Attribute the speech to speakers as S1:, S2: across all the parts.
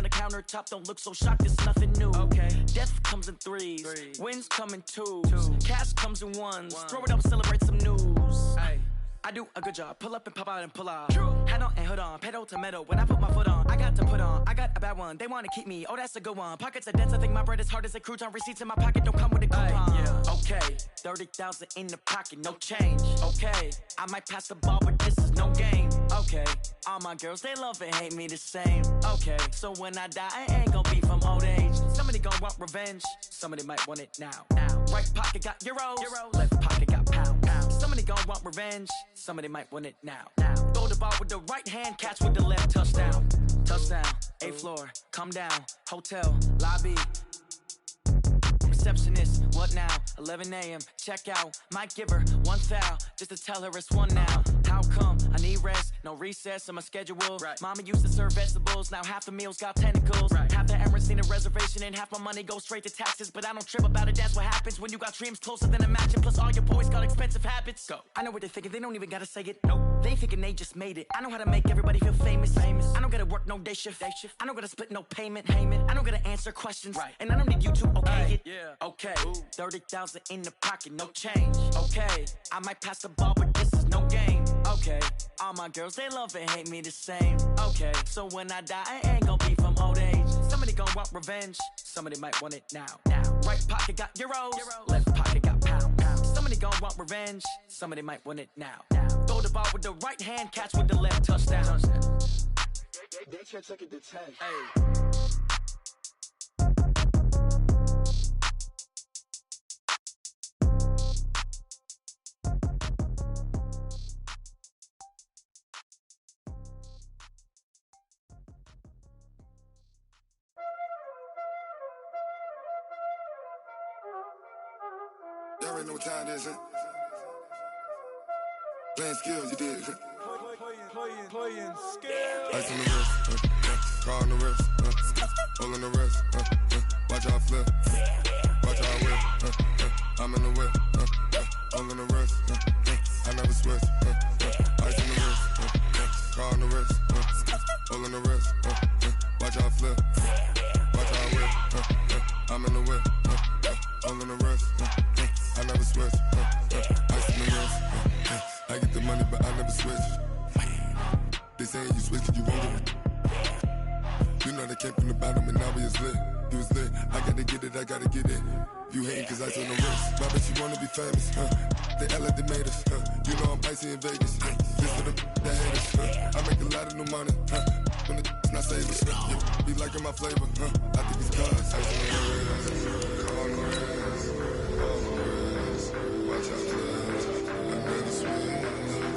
S1: on the countertop, don't look so shocked, it's nothing new.
S2: Okay.
S1: Death comes in threes, wins come in twos, cash comes in ones. Throw it up, celebrate some news.
S2: Ay.
S1: I do a good job, pull up and pop out and pull off. Hat on and hood on, pedal to metal. When I put my foot on, I got to put on. I got a bad one, they wanna keep me, oh that's a good one. Pockets are dense, I think my bread is hard as a crouton. Receipts in my pocket don't come with a coupon.
S2: Yeah.
S1: Okay, 30,000 in the pocket, no change. Okay, I might pass the ball, but this is no game. Okay, all my girls, they love and hate me the same. Okay, so when I die, I ain't gon' be from old age. Somebody gon' want revenge, somebody might want it now. Right pocket got euros, left pocket got pounds. Somebody gon' want revenge, somebody might want it now. Throw the ball with the right hand, catch with the left, touchdown. Touchdown, 8th floor, come down, hotel, lobby. Receptionist, what now? 11 a.m., check out. Might give her one foul, just to tell her it's one now. How come? I need rest, no recess in my schedule. Right. Mama used to serve vegetables, now half the meals got tentacles. Right. Half the errands need a reservation and half my money goes straight to taxes. But I don't trip about it, that's what happens when you got dreams closer than a match. And plus all your boys got expensive habits. Go. I know what they're thinking, they don't even gotta say it. Nope. They ain't thinking they just made it. I know how to make everybody feel famous. I don't gotta work no day shift. I don't gotta split no payment. I don't gotta answer questions. Right. And I don't need you to okay it.
S2: Yeah.
S1: Okay, 30,000 in the pocket, no change. Okay, I might pass the ball, but this is no game. Okay, all my girls, they love and hate me the same. Okay, so when I die, I ain't gon' be from old age. Somebody gon' want revenge, somebody might want it now. Right pocket got euros, left pocket got pounds. Somebody gon' want revenge, somebody might want it now. Throw the ball with the right hand, catch with the left, touchdown.
S3: They can't take it to 10.
S1: Hey.
S3: Y'all already know what time it is, huh? Playing skills, you did.
S2: Playing skills.
S3: Ice on the wrist, car on the wrist, hole in the wrist, watch how I flip, watch how I whip, I'm in the whip, hole in the wrist, I never switch, ice on the wrist, car on the wrist, hole in the wrist, watch how I flip, watch how I whip, I'm in the whip, hole in the wrist, I never switch, ice on the wrist, I get the money but I never switch. They saying you switch cause you want it. You know they came from the bottom and now we is lit. You was lit, I gotta get it, I gotta get it. You hating cause ice on the wrist. Why bet you wanna be famous, They act like they made us, You know I'm icy in Vegas, This for the that hate us, I make a lot of new money, When it's not savers, You be liking my flavor, I think it's cause ice on the wrist, car on the wrist, all on the wrist, watch out for this. I never switch,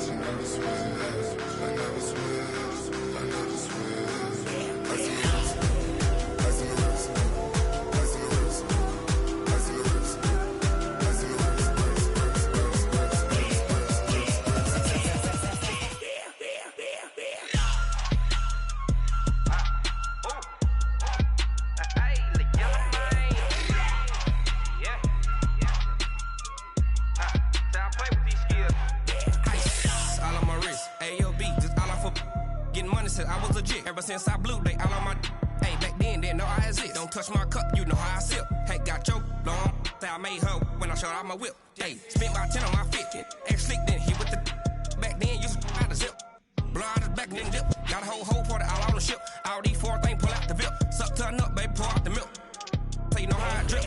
S3: I never switch, I never switch, I never switch. Ice on the wrist, ice on the wrist, ice on the wrist, ice on the wrist, ice on the wrist,
S4: I was legit ever since I blew they all on my hey back then didn't know I exist. Don't touch my cup, you know how I sip. Hey, got your long say I made her when I showed out my whip. Hey, spent my 10 on my fit. Ex slick then hit with the back then used to out the zip. Blow out his back then dip. Got a whole party all on the ship. All these 4 things pull out the VIP. Suck turn up, baby, pour out the milk. So you know how I drip.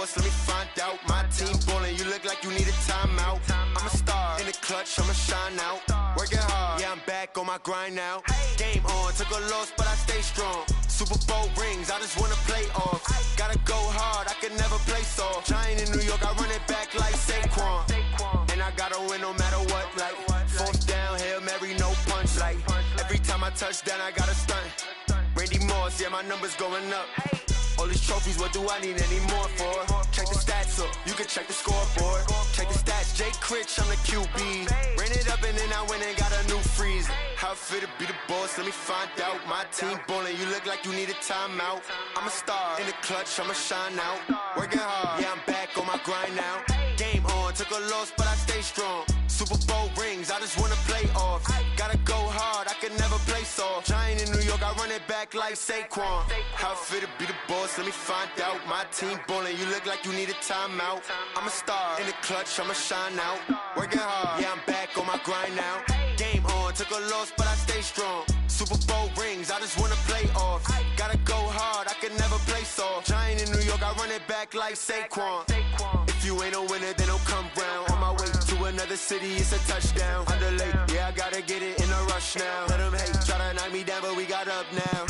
S3: boss, let me find out. My team ballin', you look like you need a timeout. I'm a star, in the clutch, I'ma shine out. Working hard, yeah, I'm back on my grind now. Game on, took a loss, but I stay strong. Super Bowl rings, I just wanna play off. Gotta go hard, I can never play soft. Giant in New York, I run it back like Saquon. And I gotta win no matter what, like fourth down, Hail Mary, no punch. Like every time I touch down, I gotta stunt. Randy Moss, yeah, my numbers going up. All these trophies, what do I need any more for? Check the stats up, you can check the scoreboard. Check the stats, Jay Critch, I'm the QB. Ran it up and then I went and got a new freeze. How it feel to be the boss, let me find out. My team ballin', you look like you need a timeout. I'm a star, in the clutch, I'ma shine out. Working hard, yeah, I'm back on my grind now. Game on, took a loss, but I stay strong. Super Bowl rings, I just wanna play off. Gotta go hard, I can never play soft. Giant in New York, I run it back like Saquon. How it feel to be the boss, let me find out. My team ballin', you look like you need a timeout. I'm a star, in the clutch, I'ma shine out. Working hard, yeah, I'm back on my grind now. Game on, took a loss, but I stay strong. Super Bowl rings, I just wanna play off. Gotta go hard, I can never play soft. Giant in New York, I run it back like Saquon. If you ain't a winner, then don't come round. On my way to another city, it's a touchdown. Underlay, yeah, I gotta get it in a rush now. Let them hate, try to knock me down, but we got up now.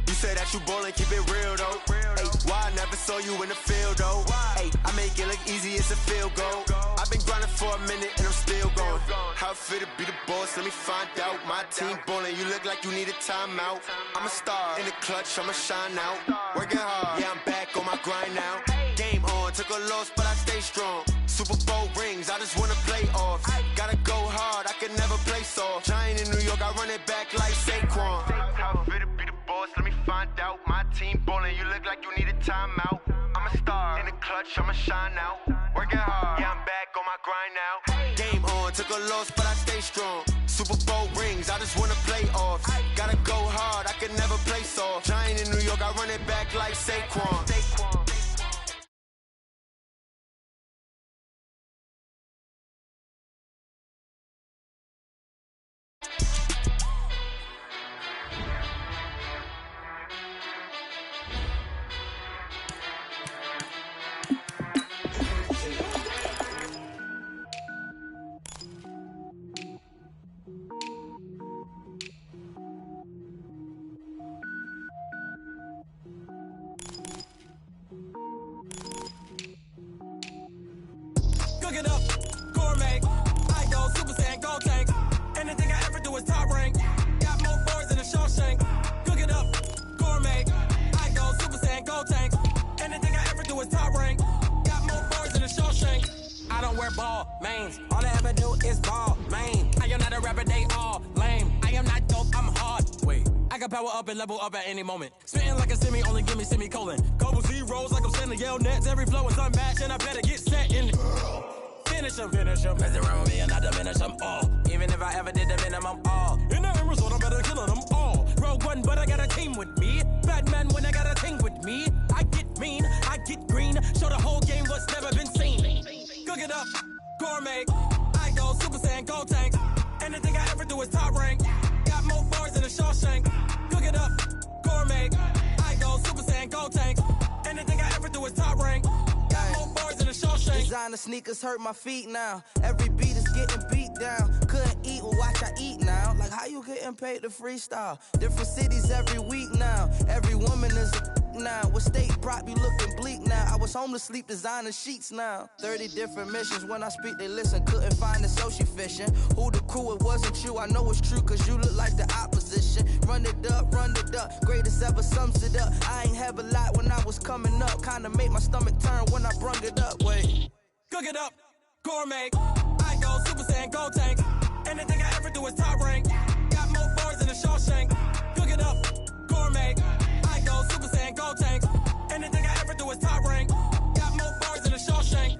S3: You say that you ballin', keep it real though. Hey, why I never saw you in the field though? Hey, I make it look easy, it's a field goal. I've been grinding for a minute and I'm still going. How it feel to be the boss, let me find out. My team ballin', you look like you need a timeout. I'm a star, in the clutch, I'ma shine out. Working hard, yeah, I'm back on my grind now. Game on, took a loss, but I stay strong. Super Bowl rings, I just wanna play off. Gotta go hard, I can never play soft. Giant in New York, I run it back like Saquon. How it feel to be the boss, let me find out. My team ballin', you look like you need a timeout. I'm a star, in the clutch, I'ma shine out. Working hard, yeah, I'm back on my grind now. Game on, took a loss, but I stay strong. Super Bowl rings, I just wanna play off. Gotta go hard, I can never play soft. Giant in New York, I run it back like Saquon.
S4: Cook it up, gourmet. I go Super Saiyan, gold tank. Anything I ever do is top rank. Got more boards than a Shawshank. Cook it up, gourmet. I go Super Saiyan, gold tank. Anything I ever do is top rank. Got more boards than a Shawshank. I don't wear ball mains. All I ever do is ball main. I am not a rapper, they all lame. I am not dope, I'm hard. Wait, I can power up and level up at any moment. Spitting like a semi, only give me semicolon. Couple zeros like I'm sending yell nets. Every flow is unmatched and I better get set in. Finish them. Mess around with me and I diminish them all. Even if I ever did the minimum, all. In the end result, I better kill them all. Rogue One, but I got a team with me. Batman when I got a thing with me. I get mean, I get green. Show the whole game what's never been seen. Cook it up, gourmet. I go Super Saiyan, gold tank. Anything I ever do is top rank. Got more bars than a Shawshank. Cook it up, gourmet. I go Super Saiyan, gold tank. Anything I ever do is top rank. Got more bars than a Shawshank.
S5: Designer sneakers hurt my feet now. Every beat is getting beat down. Couldn't eat, well watch I eat now. Like how you getting paid to freestyle? Different cities every week now. Every woman is a now. With state prop, you looking bleak now. I was home to sleep, designer sheets now. 30 different missions. When I speak, they listen. Couldn't find it, so she fishing. Who the crew? It wasn't you. I know it's true, cause you look like the opposition. Run it up, greatest ever sums it up. I ain't have a lot when I was coming up. Kinda made my stomach turn when I brung it up. Wait.
S4: Cook it up, gourmet. I go Super Saiyan, gold tank. Anything I ever do is top rank. Got more bars than a Shawshank. Cook it up, gourmet. I go Super Saiyan, gold tank. Anything I ever do is top rank. Got more bars than a Shawshank.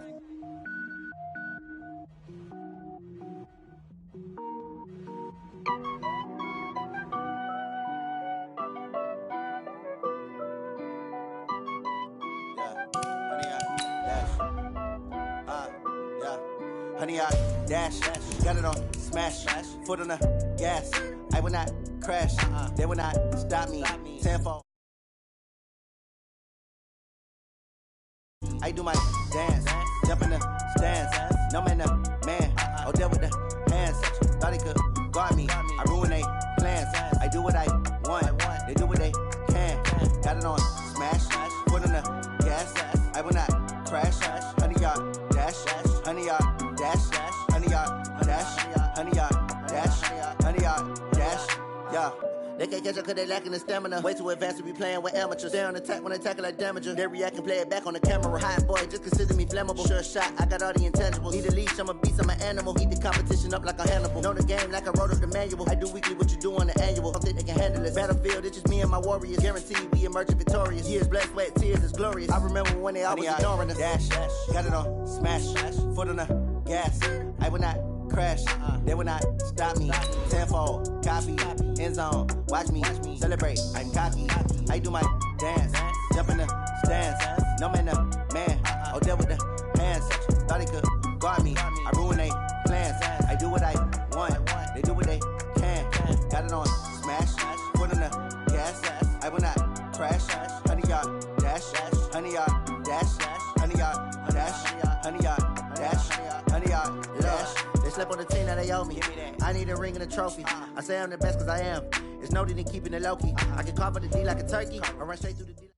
S6: Honey, I dash, got it on smash, foot on the gas. I will not crash, they will not stop me. Tenfold. I do my dance. Jump in the stands. No man, man. Oh, there with the hands. Thought he could guard me. I ruin they plans. I do what I want. They do what they can. Got it on smash. Foot on the gas. I will not crash. 100 yard dash. 100 yard dash. 100 yard dash. 100 yard dash. 100 yard dash. Yeah. They can't catch up cause they lacking the stamina. Way too advanced to be playing with amateurs. Stay on attack when they tackle like damager. They react and play it back on the camera. Hot boy, just consider me flammable. Sure shot, I got all the intangibles. Need a leash, I'm a beast, I'm an animal. Eat the competition up like a Hannibal. Know the game like I wrote up the manual. I do weekly what you do on the annual. Don't think they can handle it. Battlefield, it's just me and my warriors. Guaranteed we emerge victorious. Years, blood, sweat, tears, it's glorious. I remember when they always ignoring us. Dash, got it on smash. Foot on the gas. I will not crash. They will not stop me. Tenfold, copy, end zone. Watch me celebrate. I'm cocky. I do my dance. Jump in the stands. No man, man. Oh, there with the hands. Thought he could guard me. I ruin they plans. I do what I want. They do what they can. Got it on smash. Foot on the gas. I will not crash. 100 yard dash. 100 yard dash. 100 yard dash. 100 yard dash. 100 yard dash. They slept on the team that they owe me. I need a ring and a trophy. I say I'm the best cause I am. It's no need in keeping it low key. I can carve up the D like a turkey. I run straight through the D.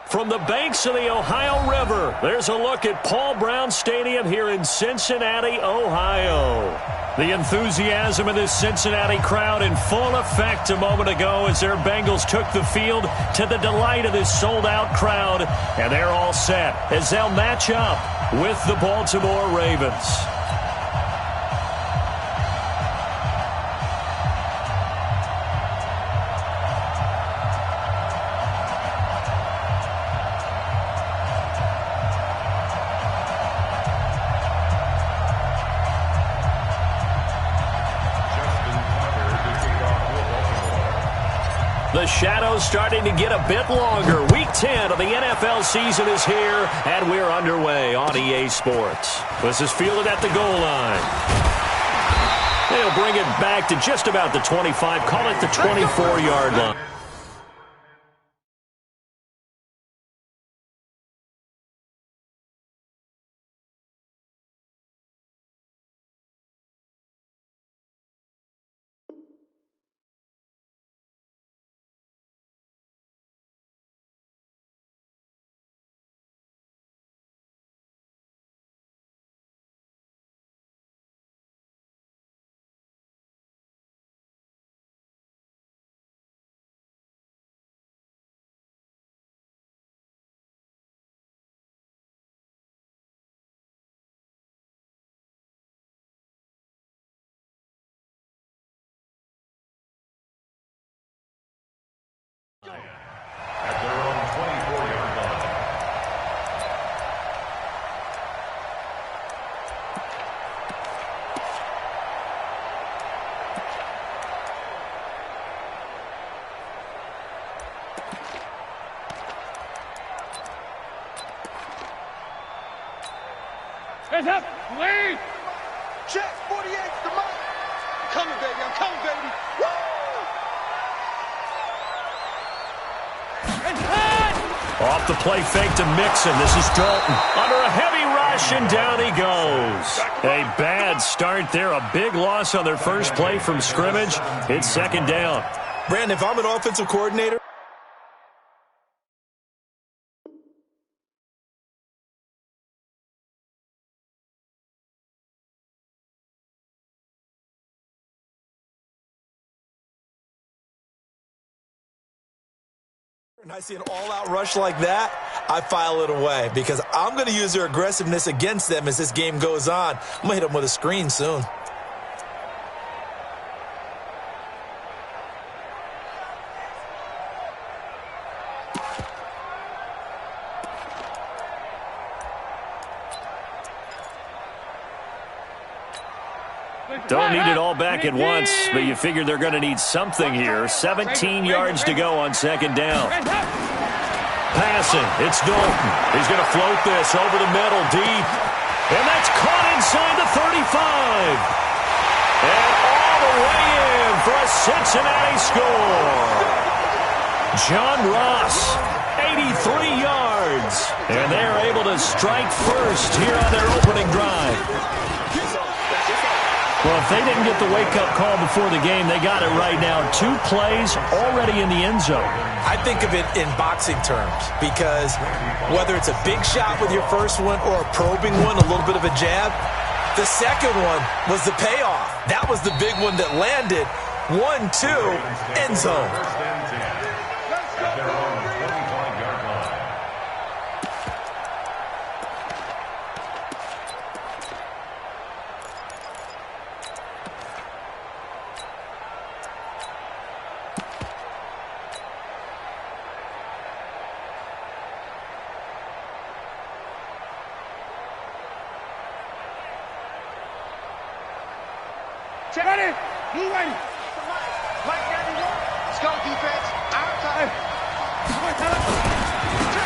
S7: From the banks of the Ohio River, there's a look at Paul Brown Stadium here in Cincinnati, Ohio. The enthusiasm of this Cincinnati crowd in full effect a moment ago as their Bengals took the field to the delight of this sold-out crowd. And they're all set as they'll match up with the Baltimore Ravens. The shadow's starting to get a bit longer. Week 10 of the NFL season is here, and we're underway on EA Sports. This is fielded at the goal line. They'll bring it back to just about the 25, call it the 24-yard line.
S8: At their own 24-yard line.
S2: Hands up, lead!
S9: Check, 48's the mark. I'm coming, baby, I'm coming, baby. Woo!
S7: Off the play fake to Mixon. This is Dalton. Under a heavy rush, and down he goes. A bad start there. A big loss on their first play from scrimmage. It's second down.
S10: Brandon, if I'm an offensive coordinator, and I see an all-out rush like that, I file it away because I'm going to use their aggressiveness against them as this game goes on. I'm going to hit them with a screen soon.
S7: Don't need it all back at once, but you figure they're going to need something here. 17 yards to go on second down. Passing, it's Dalton. He's going to float this over the middle deep. And that's caught inside the 35. And all the way in for a Cincinnati score. John Ross 83 yards. And they're able to strike first here on their opening drive. Well, if they didn't get the wake-up call before the game, they got it right now. 2 plays already in the end zone.
S10: I think of it in boxing terms because whether it's a big shot with your first one or a probing one, a little bit of a jab, the second one was the payoff. That was the big one that landed. 1-2, end zone.
S2: Ready? Move ready.
S9: Let's go, defense.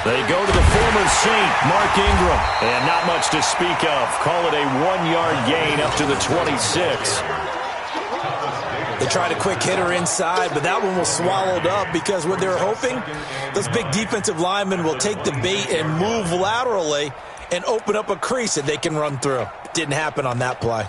S7: They go to the former Saint, Mark Ingram. And not much to speak of. Call it a 1-yard gain up to the 26.
S10: They tried a quick hitter inside, but that one was swallowed up because what they're hoping, those big defensive linemen will take the bait and move laterally and open up a crease that they can run through. Didn't happen on that play.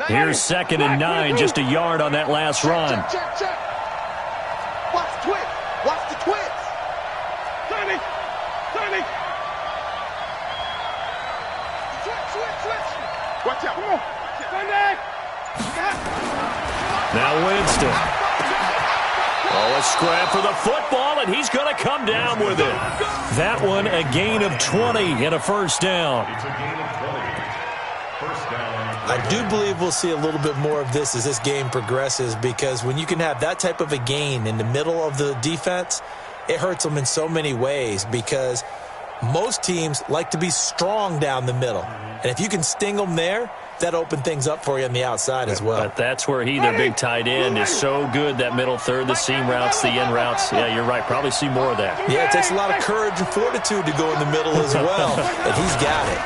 S7: Here's 2nd and 9, just a yard on that last run.
S9: Check. Watch the twist. Watch the twist.
S2: Turning.
S9: Switch. Watch out.
S2: Come on. Sunday.
S7: Now Winston. Oh, a scrap for the football, and he's going to come down with it. That one, a gain of 20 and a first down.
S8: It's a gain of 20. First down.
S10: I do believe we'll see a little bit more of this as this game progresses because when you can have that type of a gain in the middle of the defense, it hurts them in so many ways because most teams like to be strong down the middle. And if you can sting them there, that opens things up for you on the outside as well.
S7: But that's where their big tight end, is so good, that middle third, the seam routes, the in routes. Yeah, you're right. Probably see more of that.
S10: Yeah, it takes a lot of courage and fortitude to go in the middle as well, but he's got it.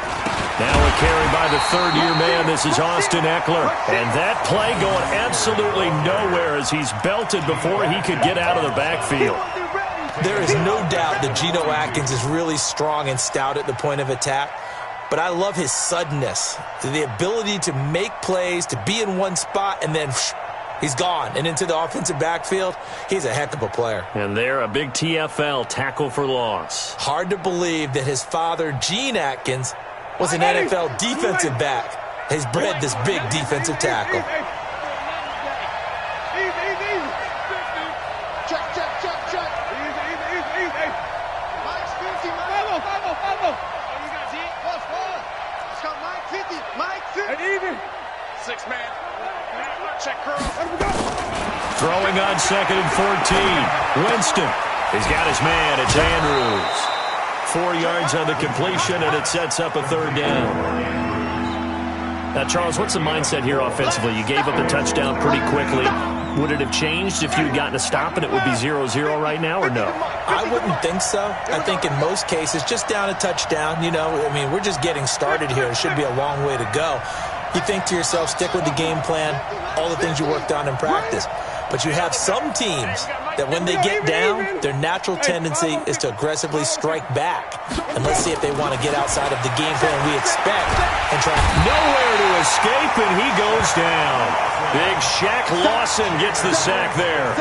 S7: Now a carry by the third-year man. This is Austin Eckler. And that play going absolutely nowhere as he's belted before he could get out of the backfield.
S10: There is no doubt that Geno Atkins is really strong and stout at the point of attack. But I love his suddenness, the ability to make plays, to be in one spot, and then he's gone and into the offensive backfield. He's a heck of a player.
S7: And there, a big TFL, tackle for loss.
S10: Hard to believe that his father, Gene Atkins, was an NFL defensive back. He's bred this big defensive tackle.
S9: Check.
S2: Easy.
S9: Mike's 50, Mike.
S2: Follow.
S9: You got it. Plus one. Let's go, Mike 50. Mike 50.
S2: Easy.
S9: 6-man. Check curl.
S7: Throwing on 2nd and 14. Winston. He's got his man. It's Andrews. 4 yards on the completion, and it sets up a third down. Now, Charles, what's the mindset here offensively? You gave up the touchdown pretty quickly. Would it have changed if you had gotten a stop and it would be 0-0 right now, or no?
S10: I wouldn't think so. I think in most cases, just down a touchdown, we're just getting started here. It should be a long way to go. You think to yourself, stick with the game plan, all the things you worked on in practice. But you have some teams that when they get down, their natural tendency is to aggressively strike back. And let's see if they want to get outside of the game plan we expect and try.
S7: Nowhere to escape, and he goes down. Big Shaq Lawson gets the sack there.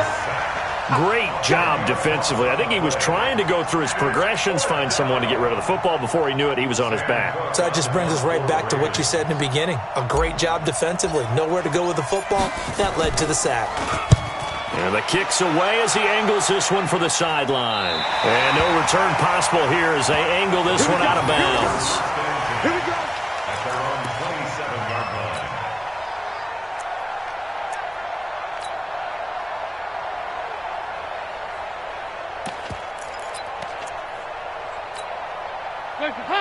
S7: Great job defensively. I think he was trying to go through his progressions, find someone to get rid of the football. Before he knew it, he was on his back.
S10: So that just brings us right back to what you said in the beginning. A great job defensively. Nowhere to go with the football. That led to the sack.
S7: And the kick's away as he angles this one for the sideline. And no return possible here as they angle this one out of bounds.
S9: Here we go.
S8: At their own 27-yard line.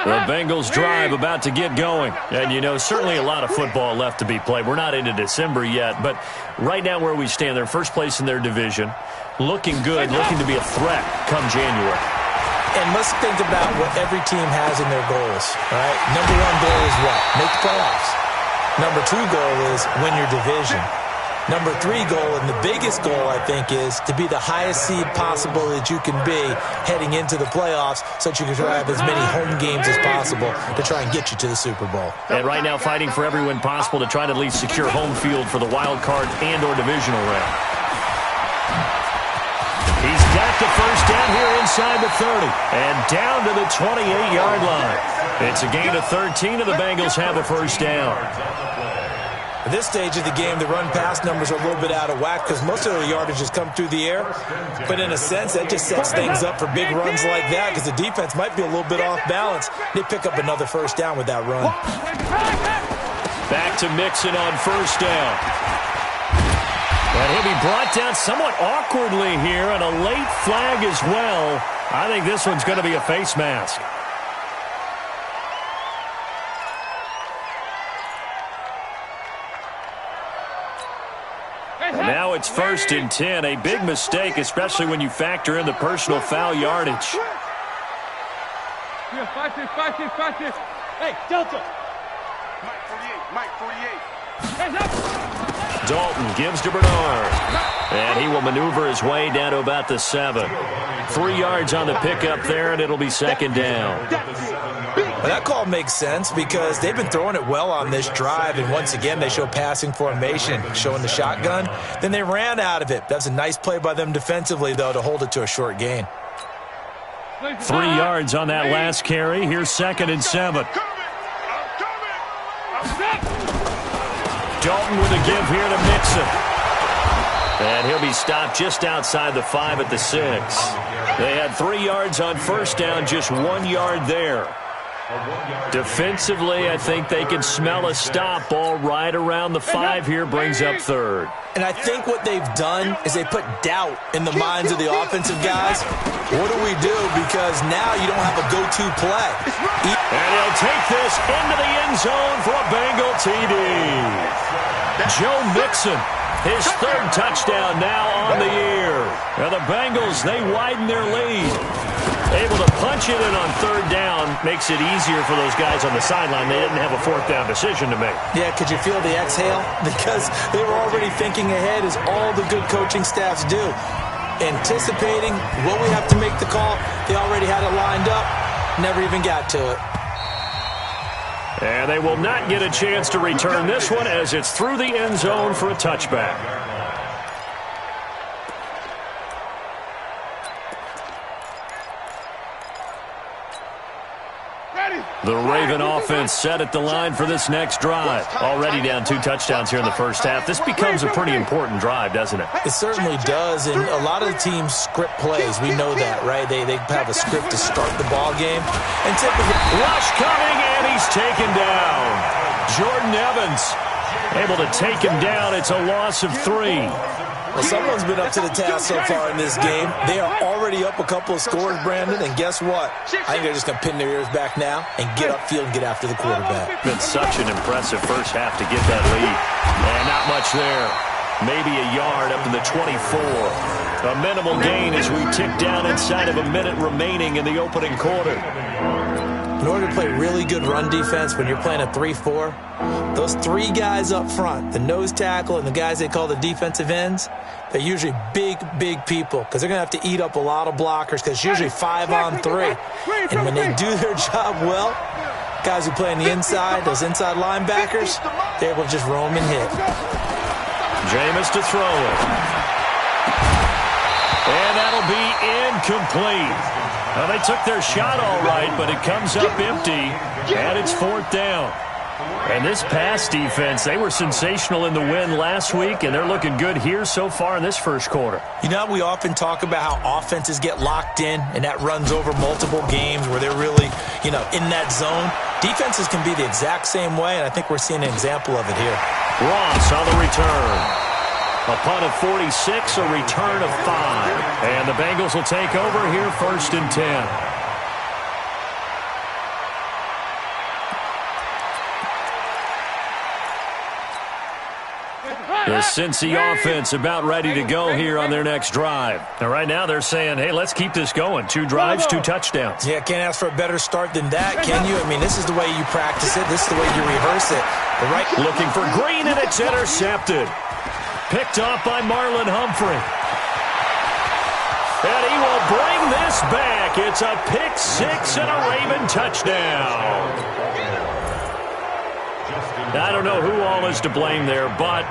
S7: The Bengals drive about to get going. And, certainly a lot of football left to be played. We're not into December yet, but right now where we stand, they're first place in their division. Looking good, looking to be a threat come January.
S10: And let's think about what every team has in their goals, all right? Number one goal is what? Make the playoffs. Number two goal is win your division. Number three goal, and the biggest goal, I think, is to be the highest seed possible that you can be heading into the playoffs so that you can try to have as many home games as possible to try and get you to the Super Bowl.
S7: And right now fighting for every win possible to try to at least secure home field for the wild card and or divisional round. He's got the first down here inside the 30 and down to the 28-yard line. It's a gain of 13 and the Bengals have a first down.
S10: At this stage of the game, the run-pass numbers are a little bit out of whack because most of the yardage has come through the air. But in a sense, that just sets things up for big runs like that because the defense might be a little bit off balance. They pick up another first down with that run.
S7: Back to Mixon on first down. And he'll be brought down somewhat awkwardly here, and a late flag as well. I think this one's going to be a face mask. And now it's 1st and 10. A big mistake, especially when you factor in the personal foul yardage.
S2: Yeah, fight this. Hey, Delta.
S9: Mike 48.
S2: Hands up.
S7: Dalton gives to Bernard. And he will maneuver his way down to about the 7. 3 yards on the pickup there, and it'll be second down.
S10: Well, that call makes sense because they've been throwing it well on this drive, and once again they show passing formation, showing the shotgun. Then they ran out of it. That's a nice play by them defensively, though, to hold it to a short gain.
S7: 3 yards on that last carry. Here's 2nd and 7. Dalton with a give here to Mixon. And he'll be stopped just outside the 5 at the 6. They had 3 yards on first down, just 1 yard there. Defensively, I think they can smell a stop. Ball right around the 5 here, brings up 3rd.
S10: And I think what they've done is they put doubt in the minds of the offensive guys. What do we do? Because now you don't have a go-to play.
S7: And he'll take this into the end zone for a Bengal TD. Joe Mixon, his 3rd touchdown now on the year. Now the Bengals, they widen their lead. Able to punch it in on 3rd down makes it easier for those guys on the sideline. They didn't have a 4th down decision to make.
S10: Yeah, could you feel the exhale? Because they were already thinking ahead, as all the good coaching staffs do. Anticipating what we have to make the call. They already had it lined up. Never even got to it.
S7: And they will not get a chance to return this one as it's through the end zone for a touchback. The Raven offense set at the line for this next drive. Already down 2 touchdowns here in the first half. This becomes a pretty important drive, doesn't it?
S10: It certainly does, and a lot of the teams script plays. We know that, right? They have a script to start the ball game. And typically,
S7: rush coming, and he's taken down. Jordan Evans able to take him down. It's a loss of 3.
S10: Well, someone's been up to the task so far in this game. They are already up a couple of scores, Brandon, and guess what? I think they're just going to pin their ears back now and get upfield and get after the quarterback.
S7: Been such an impressive first half to get that lead. And not much there. Maybe a yard up to the 24. A minimal gain as we tick down inside of a minute remaining in the opening quarter.
S10: In order to play really good run defense when you're playing a 3-4, those 3 guys up front, the nose tackle and the guys they call the defensive ends, they're usually big, big people because they're going to have to eat up a lot of blockers because it's usually 5 on 3. And when they do their job well, guys who play on the inside, those inside linebackers, they're able to just roam and hit.
S7: Jameis to throw it. And that'll be incomplete. Well, they took their shot all right, but it comes up empty, and it's 4th down. And this pass defense, they were sensational in the win last week, and they're looking good here so far in this first quarter.
S10: You know, we often talk about how offenses get locked in, and that runs over multiple games where they're really, in that zone. Defenses can be the exact same way, and I think we're seeing an example of it here.
S7: Ross on the return. A punt of 46, a return of 5. And the Bengals will take over here 1st and 10. The Cincy offense about ready to go here on their next drive. And right now they're saying, hey, let's keep this going. 2 drives, 2 touchdowns.
S10: Yeah, can't ask for a better start than that, can you? I mean, this is the way you practice it. This is the way you rehearse it.
S7: Looking for Green, and it's intercepted. Picked off by Marlon Humphrey. And he will bring this back. It's a pick 6 and a Raven touchdown. I don't know who all is to blame there, but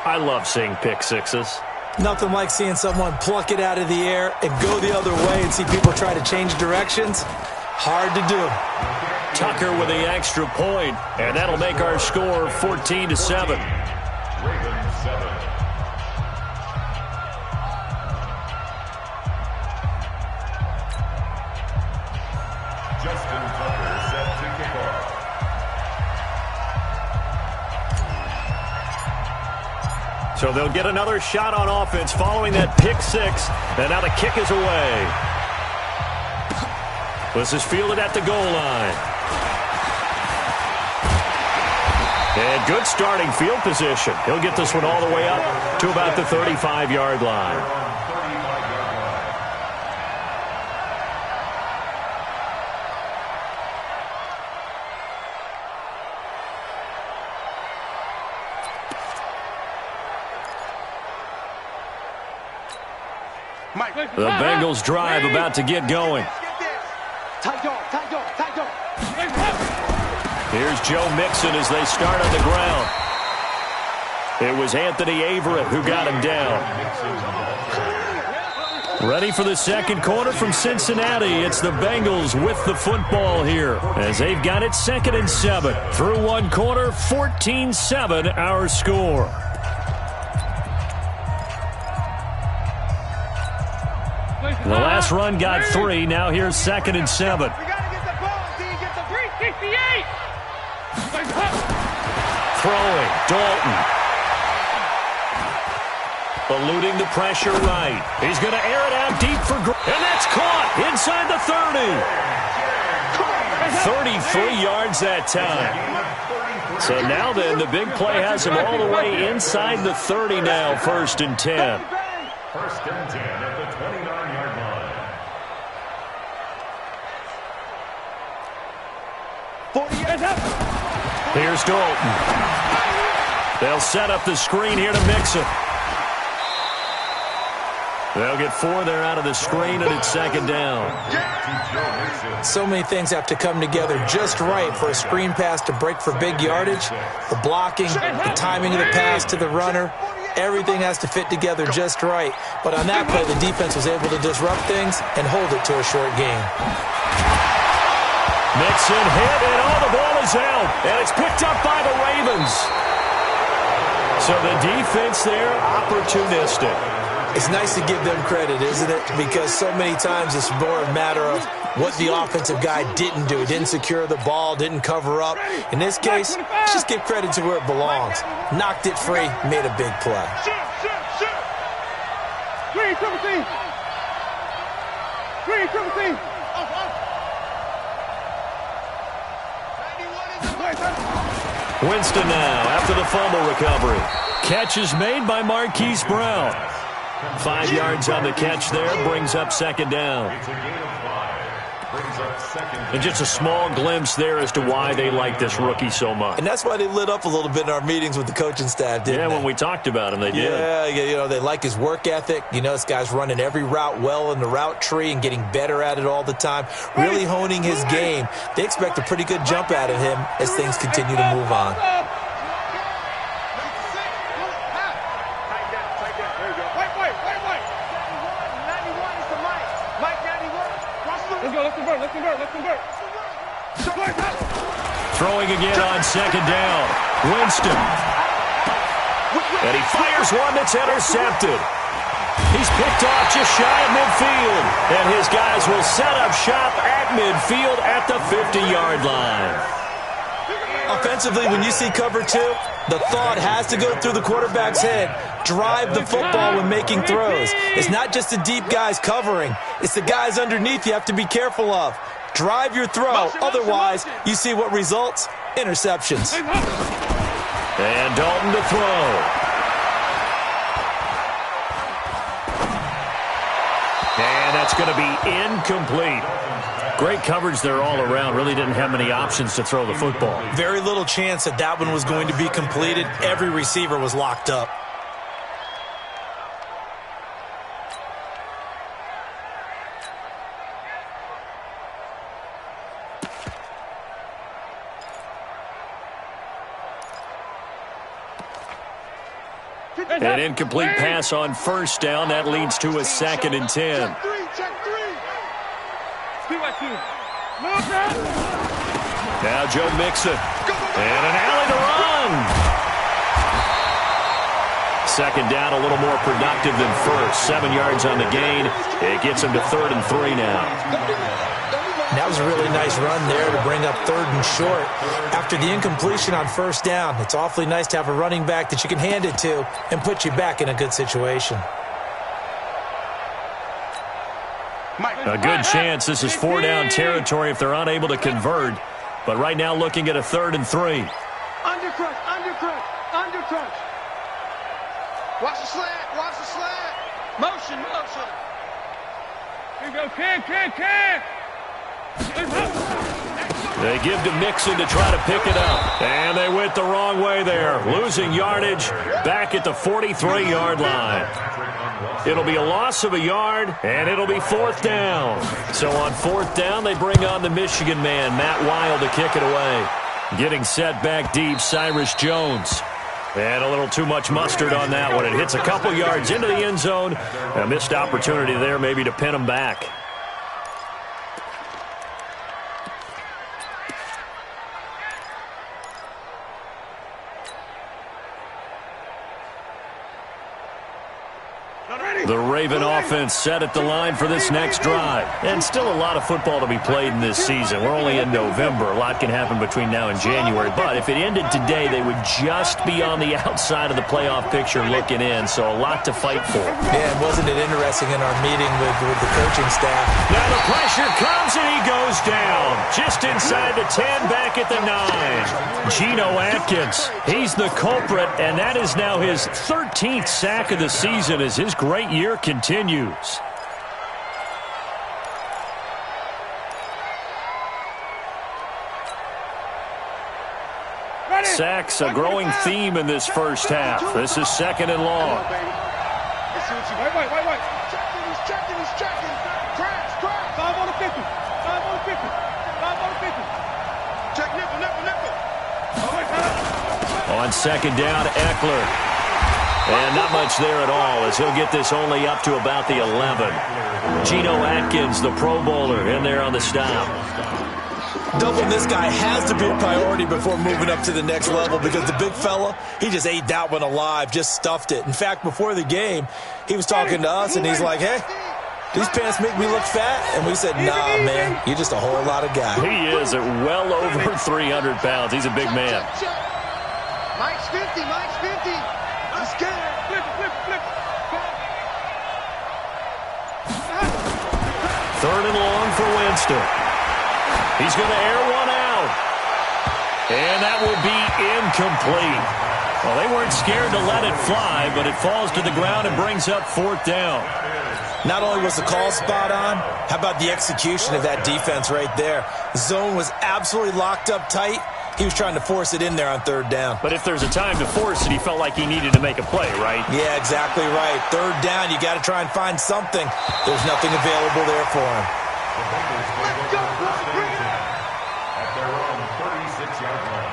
S7: I love seeing pick 6s.
S10: Nothing like seeing someone pluck it out of the air and go the other way and see people try to change directions. Hard to do.
S7: Tucker with the extra point, and that'll make our score 14-7.
S8: Ravens 7. Justin Tucker set to kick off.
S7: So they'll get another shot on offense following that pick 6, and now the kick is away. This is fielded at the goal line. And good starting field position. He'll get this one all the way up to about the 35-yard line. The Bengals drive about to get going. Here's Joe Mixon as they start on the ground. It was Anthony Averett who got him down. Ready for the second quarter from Cincinnati. It's the Bengals with the football here as they've got it 2nd and 7. Through one quarter, 14-7 our score. The last run got 3. Now here's 2nd and 7. Throwing, Dalton. Eluding the pressure right. He's going to air it out deep for Green. And that's caught inside the 30. 33 yards that time. So now then, the big play has him all the way inside the 30 now, 1st and 10.
S8: 1st and 10 at the 29-yard line.
S7: Here's Dalton. They'll set up the screen here to Mixon. They'll get 4 there out of the screen, and it's 2nd down.
S10: So many things have to come together just right for a screen pass to break for big yardage. The blocking, the timing of the pass to the runner, everything has to fit together just right. But on that play, the defense was able to disrupt things and hold it to a short game.
S7: Mixon hit, and the ball is out. And it's picked up by the Ravens. So the defense there, opportunistic.
S10: It's nice to give them credit, isn't it? Because so many times it's more a matter of what the offensive guy didn't do. He didn't secure the ball, didn't cover up. In this case, just give credit to where it belongs. Knocked it free, made a big play.
S7: Winston now after the fumble recovery. Catch is made by Marquise Brown. 5 yards on the catch there, brings up 2nd down.
S8: It's a gain of 5. Brings up 2nd.
S7: And just a small glimpse there as to why they like this rookie so much.
S10: And that's why they lit up a little bit in our meetings with the coaching staff, didn't they?
S7: Yeah, when we talked about him, they did.
S10: Yeah, you know, they like his work ethic. You know, this guy's running every route well in the route tree and getting better at it all the time, really honing his game. They expect a pretty good jump out of him as things continue to move on.
S7: Throwing again on 2nd down. Winston. And he fires one that's intercepted. He's picked off just shy of midfield. And his guys will set up shop at midfield at the 50-yard line.
S10: Offensively, when you see cover 2, the thought has to go through the quarterback's head. Drive the football when making throws. It's not just the deep guys covering. It's the guys underneath you have to be careful of. Drive your throw. Otherwise, you see what results? Interceptions.
S7: And Dalton to throw. And that's going to be incomplete. Great coverage there all around. Really didn't have many options to throw the football.
S10: Very little chance that that one was going to be completed. Every receiver was locked up.
S7: An incomplete pass on first down. That leads to a 2nd and 10. Now Joe Mixon. And an alley to run. 2nd down, a little more productive than first. 7 yards on the gain. It gets him to 3rd and 3 now.
S10: That was a really nice run there to bring up 3rd and short. After the incompletion on first down, it's awfully nice to have a running back that you can hand it to and put you back in a good situation.
S7: A good chance this is 4-down territory if they're unable to convert. But right now looking at a 3rd and 3.
S9: Undercrush, undercrush, undercrush. Watch the slant, watch the slant. Motion, motion.
S2: Here you go, can.
S7: They give to Mixon to try to pick it up. And they went the wrong way there. Losing yardage back at the 43-yard line. It'll be a loss of a yard, and it'll be 4th down. So on 4th down, they bring on the Michigan man, Matt Wild, to kick it away. Getting set back deep, Cyrus Jones. And a little too much mustard on that one. It hits a couple yards into the end zone. A missed opportunity there maybe to pin them back. The Raven offense set at the line for this next drive. And still a lot of football to be played in this season. We're only in November. A lot can happen between now and January. But if it ended today, they would just be on the outside of the playoff picture looking in. So a lot to fight for.
S10: Yeah, wasn't it interesting in our meeting with the coaching staff?
S7: Now the pressure comes and he goes down. Just inside the 10, back at the 9. Geno Atkins, he's the culprit. And that is now his 13th sack of the season as his great year continues. Sacks a growing theme in this first half. This is 2nd and long.
S9: Wait. He's checking. Crash.
S2: 5 on the 50. 5 on the 50. 5 on the 50.
S9: Check nickel.
S7: On 2nd down, Eckler. And not much there at all as he'll get this only up to about the 11. Geno Atkins, the Pro Bowler, in there on the stop.
S10: Doubling this guy has to be a priority before moving up to the next level because the big fella, he just ate that one alive, just stuffed it. In fact, before the game, he was talking to us, and he's like, hey, these pants make me look fat. And we said, nah, man, you're just a whole lot of guy.
S7: He is at well over 300 pounds. He's a big man.
S9: Mike's 50. He's scared. Flip.
S7: 3rd and long for Winston. He's going to air one out. And that will be incomplete. Well, they weren't scared to let it fly, but it falls to the ground and brings up 4th down.
S10: Not only was the call spot on, how about the execution of that defense right there? The zone was absolutely locked up tight. He was trying to force it in there on 3rd down.
S7: But if there's a time to force it, he felt like he needed to make a play, right?
S10: Yeah, exactly right. 3rd down, you got to try and find something. There's nothing available there for him.
S9: Let's go, bring it up.
S8: At their own 36-yard line.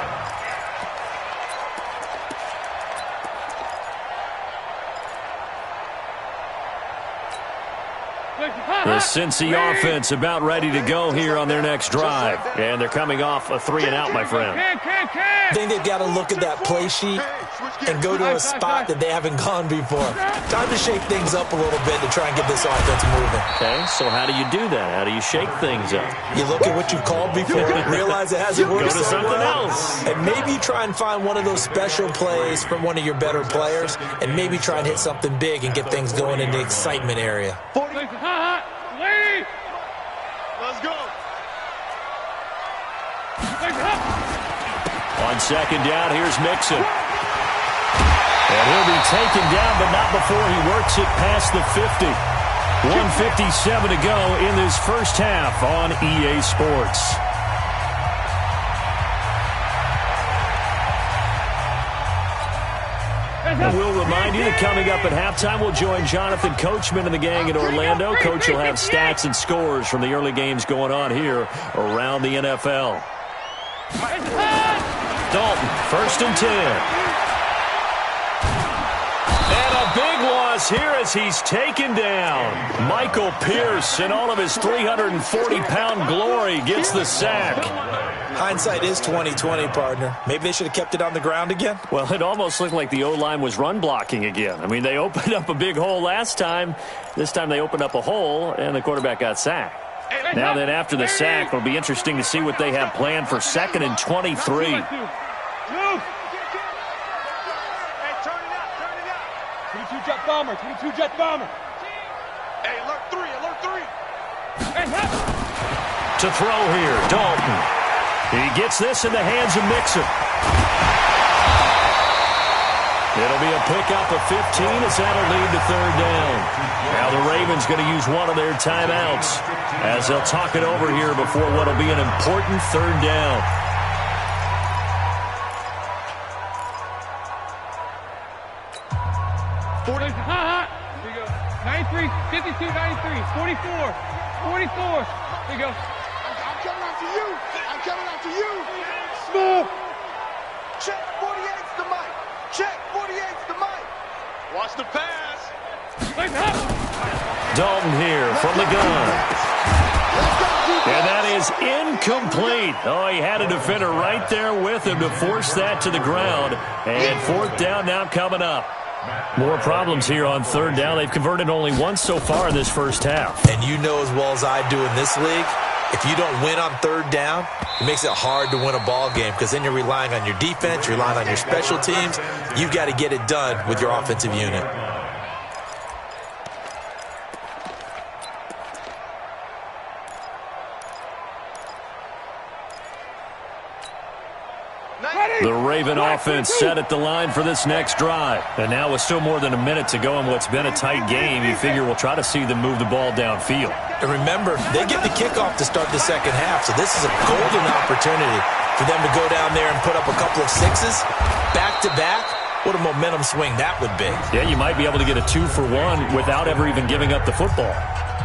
S7: The Cincy offense about ready to go here on their next drive. And they're coming off a 3-and-out, my friend.
S10: I think they've got to look at that play sheet and go to a spot that they haven't gone before. Time to shake things up a little bit to try and get this offense moving.
S7: Okay, so how do you do that? How do you shake things up?
S10: You look at what you called before, realize it hasn't worked
S7: Go to something else.
S10: and maybe try and find one of those special plays from one of your better players, and maybe try and hit something big and get things going in the excitement area.
S9: Let's go.
S7: On 2nd down, here's Mixon. And he'll be taken down, but not before he works it past the 50. 1:57 to go in this first half on EA Sports. And we'll remind you that coming up at halftime, we'll join Jonathan Coachman and the gang in Orlando. Coach will have stats and scores from the early games going on here around the NFL. Dalton, 1st and 10. And a big loss here as he's taken down. Michael Pierce, in all of his 340-pound glory, gets the sack.
S10: Hindsight is 20/20, partner. Maybe they should have kept it on the ground again.
S7: Well, it almost looked like the O-line was run blocking again. I mean, they opened up a big hole last time. This time they opened up a hole, and the quarterback got sacked. Now then, after the sack, it'll be interesting to see what they have planned for 2nd and 23.
S2: Hey, turn it up, turn it up. 22 jet bomber, 22 jet bomber. Hey, alert 3, alert 3. Hey,
S7: To throw here, Dalton. He gets this in the hands of Mixon. It'll be a pickup of 15 as that'll lead to 3rd down. Now the Ravens going to use one of their timeouts as they'll talk it over here before what will be an important 3rd down.
S2: Here you go. 93, 52, 93, 44, 44. Here you go. I'm coming after you. I'm coming after you. Smooth. Check 48's the mic. Check 48's the mic. Watch the pass.
S7: Dalton here from the gun. And that is incomplete. Oh, he had a defender right there with him to force that to the ground. And 4th down now coming up. More problems here on 3rd down. They've converted only once so far in this first half.
S10: And you know as well as I do in this league, if you don't win on 3rd down, it makes it hard to win a ball game because then you're relying on your defense, you're relying on your special teams. You've got to get it done with your offensive unit.
S7: The Raven offense set at the line for this next drive. And now with still more than a minute to go in what's been a tight game, you figure we'll try to see them move the ball downfield.
S10: And remember, they get the kickoff to start the second half, so this is a golden opportunity for them to go down there and put up a couple of sixes back-to-back. What a momentum swing that would be.
S7: Yeah, you might be able to get a 2-for-1 without ever even giving up the football.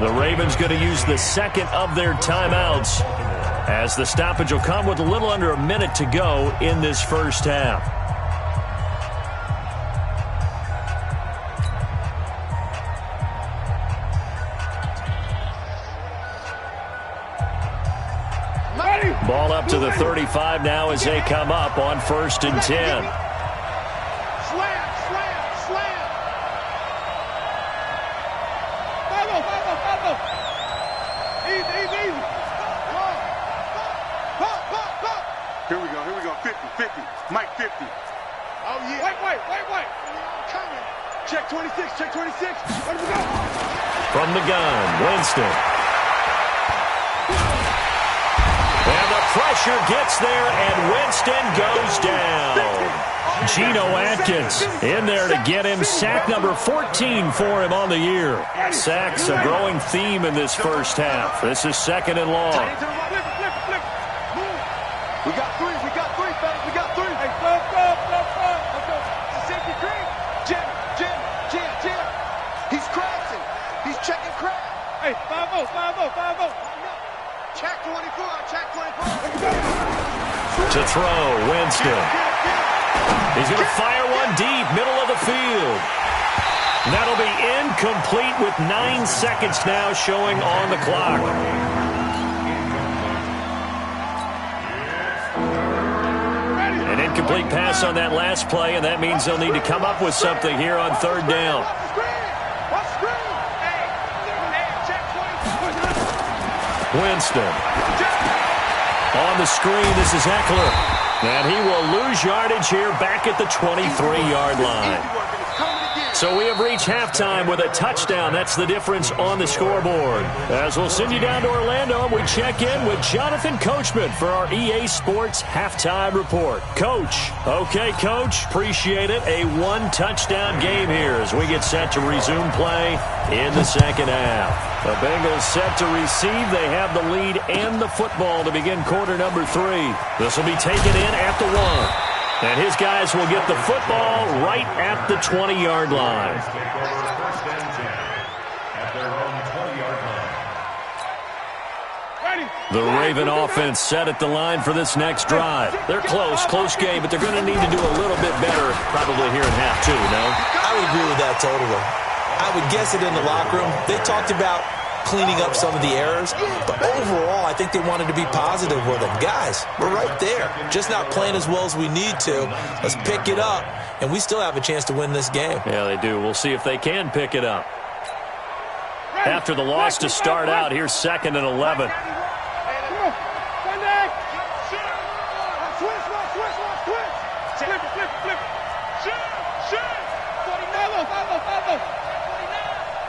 S7: The Ravens going to use the second of their timeouts as the stoppage will come with a little under a minute to go in this first half. Ball up to the 35 now as they come up on 1st and 10.
S2: Here we go, 50, Mike 50. Oh, yeah. Wait. Coming. Check 26, check 26. Where do we go?
S7: From the gun, Winston. And the pressure gets there, and Winston goes down. Geno Atkins in there to get him. Sack number 14 for him on the year. Sacks a growing theme in this first half. This is 2nd and long.
S2: We got three, fellas. We got three. Hey, stop. Let's go. Safety green. Jim. He's crashing. He's checking crash. Hey, 5-0. Check 24.
S7: To throw, Winston. He's going to fire one deep, middle of the field. That'll be incomplete with 9 seconds now showing on the clock. An incomplete pass on that last play, and that means they'll need to come up with something here on 3rd down. Winston. On the screen, this is Eckler. And he will lose yardage here back at the 23-yard line. So So we have reached halftime with a touchdown. That's the difference on the scoreboard. As we'll send you down to Orlando, we check in with Jonathan Coachman for our EA Sports Halftime Report. Coach. Okay, Coach. Appreciate it. A one-touchdown game here as we get set to resume play in the second half. The Bengals set to receive. They have the lead and the football to begin quarter number 3. This will be taken in at the 1. And his guys will get the football right at the 20-yard line. The Raven offense set at the line for this next drive. They're close game, but they're going to need to do a little bit better probably here in half 2, no?
S10: I would agree with that totally. I would guess it in the locker room. They talked about cleaning up some of the errors, but overall, I think they wanted to be positive with them. Guys, we're right there. Just not playing as well as we need to. Let's pick it up, and we still have a chance to win this game.
S7: Yeah, they do. We'll see if they can pick it up. After the loss to start out, here's 2nd and 11.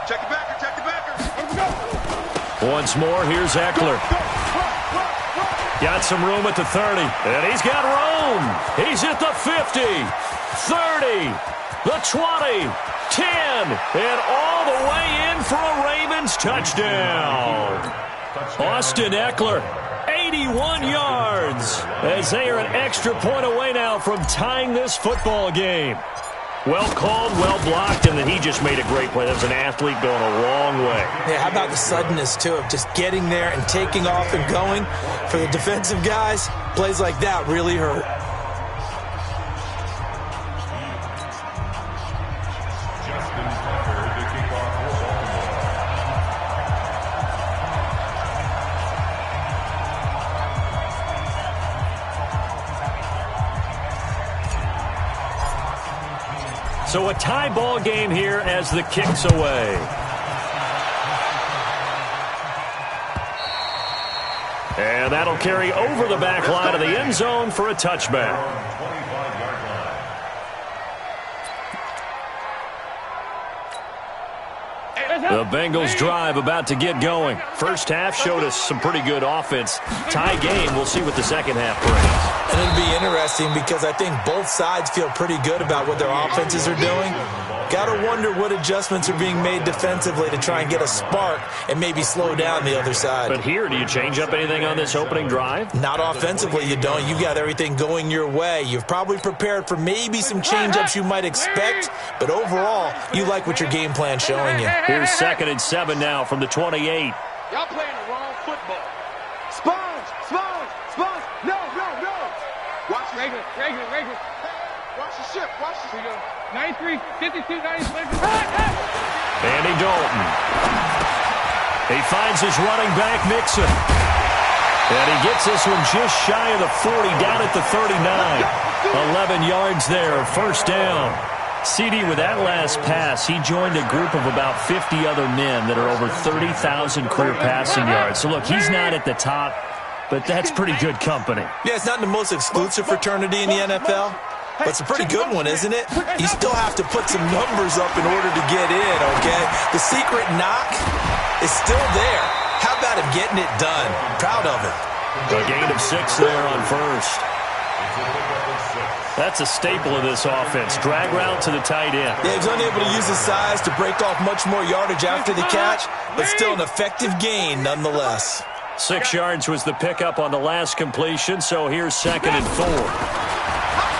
S9: Check the backer, check the backer.
S7: Once more, here's Eckler. Got some room at the 30, and he's got room. He's at the 50, 30, the 20, 10, and all the way in for a Ravens touchdown. Austin Eckler, 81 yards, as they are an extra point away now from tying this football game. Well called, well blocked, and then he just made a great play. That was an athlete going a long way.
S10: Yeah, how about the suddenness, too, of just getting there and taking off and going? For the defensive guys, plays like that really hurt.
S7: So a tie ball game here as the kick's away. And that'll carry over the back line of the end zone for a touchback. The Bengals drive about to get going. First half showed us some pretty good offense. Tie game, we'll see what the second half brings.
S10: And it'll be interesting because I think both sides feel pretty good about what their offenses are doing. Got to wonder what adjustments are being made defensively to try and get a spark and maybe slow down the other side.
S7: But here, do you change up anything on this opening drive?
S10: Not offensively, you don't. You got everything going your way. You've probably prepared for maybe some change-ups you might expect, but overall, you like what your game plan's showing you.
S7: Here's 2nd and 7 now from the 28.
S9: Y'all playing the wrong football. Sponge. No. Watch regular. Watch the ship. Here you go. 93, 52, 96.
S7: Andy Dalton. He finds his running back, Mixon. And he gets this one just shy of the 40, down at the 39. 11 yards there, first down. CD, with that last pass, he joined a group of about 50 other men that are over 30,000 career passing yards. So, look, he's not at the top, but that's pretty good company.
S10: Yeah, it's not the most exclusive fraternity in the NFL, but it's a pretty good one, isn't it? You still have to put some numbers up in order to get in, okay? The secret knock is still there. How about him getting it done? Proud of him.
S7: A gain of 6 there on first. That's a staple of this offense. Drag route to the tight end.
S10: Yeah, he was unable to use his size to break off much more yardage after the catch, but still an effective gain nonetheless.
S7: 6 yards was the pickup on the last completion, so here's 2nd and 4.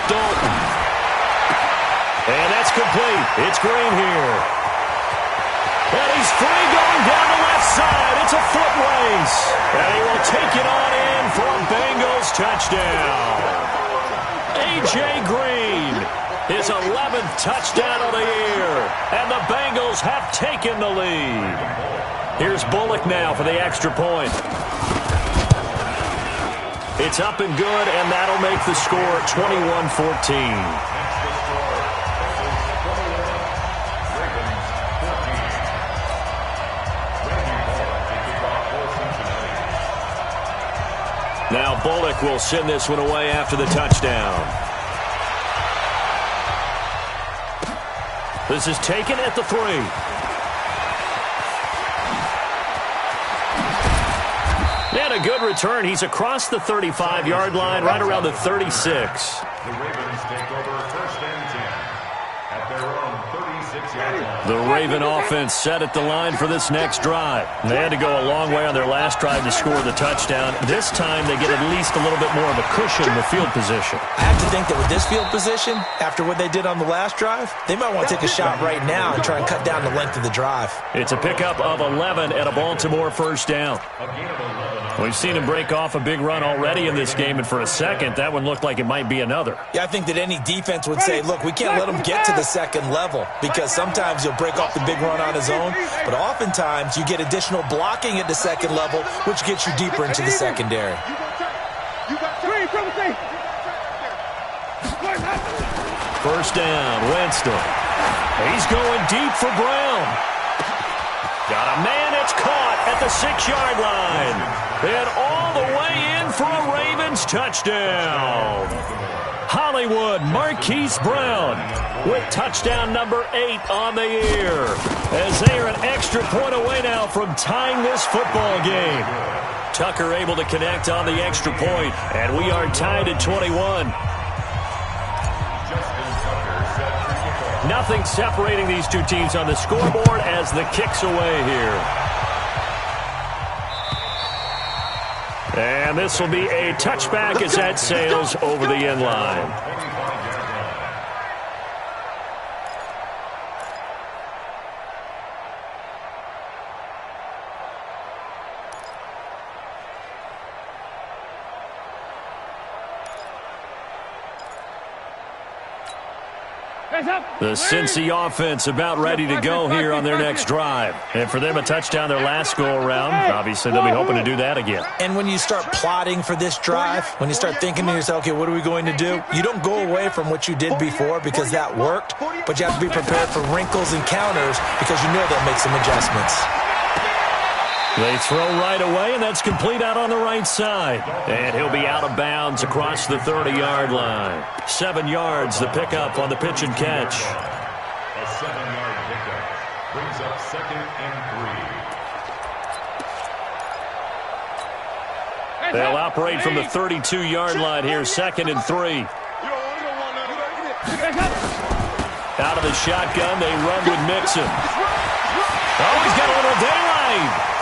S7: Dalton. And that's complete. It's Green here. And he's free going down the left side. It's a foot race. And he will take it on in for a Bengals touchdown. A.J. Green, his 11th touchdown of the year. And the Bengals have taken the lead. Here's Bullock now for the extra point. It's up and good, and that'll make the score 21-14. Now Bullock will send this one away after the touchdown. This is taken at the 3. And a good return. He's across the 35-yard line, right around the 36.
S8: The Ravens take over first and 10 at their own 36-yard line.
S7: The Raven offense set at the line for this next drive. They had to go a long way on their last drive to score the touchdown. This time they get at least a little bit more of a cushion in the field position.
S10: I have to think that with this field position, after what they did on the last drive, they might want to take a shot right now and try and cut down the length of the drive.
S7: It's a pickup of 11 at a Baltimore first down. We've seen him break off a big run already in this game, and for a second, that one looked like it might be another.
S10: Yeah, I think that any defense would say, look, we can't let him get to the second level, because sometimes he'll break off the big run on his own, but oftentimes you get additional blocking at the second level, which gets you deeper into the secondary.
S7: First down, Winston. He's going deep for Brown. Got a man, it's caught at the 6-yard line. And all the way in for a Ravens touchdown. Hollywood Marquise Brown with touchdown number 8 on the year, as they are an extra point away now from tying this football game. Tucker able to connect on the extra point, and we are tied at 21. Nothing separating these two teams on the scoreboard as the kick's away here. And this will be a touchback as that sails over the end line. The Cincy offense about ready to go here on their next drive. And for them, a touchdown their last go-around. Obviously, they'll be hoping to do that again.
S10: And when you start plotting for this drive, when you start thinking to yourself, okay, what are we going to do? You don't go away from what you did before because that worked, but you have to be prepared for wrinkles and counters because you know they'll make some adjustments.
S7: They throw right away, and that's complete out on the right side. And he'll be out of bounds across the 30-yard line. 7 yards, the pickup on the pitch and catch.
S8: A 7-yard pickup brings up 2nd and 3.
S7: They'll operate from the 32-yard line here, 2nd and 3. Out of the shotgun, they run with Mixon. Oh, he's got a little daylight.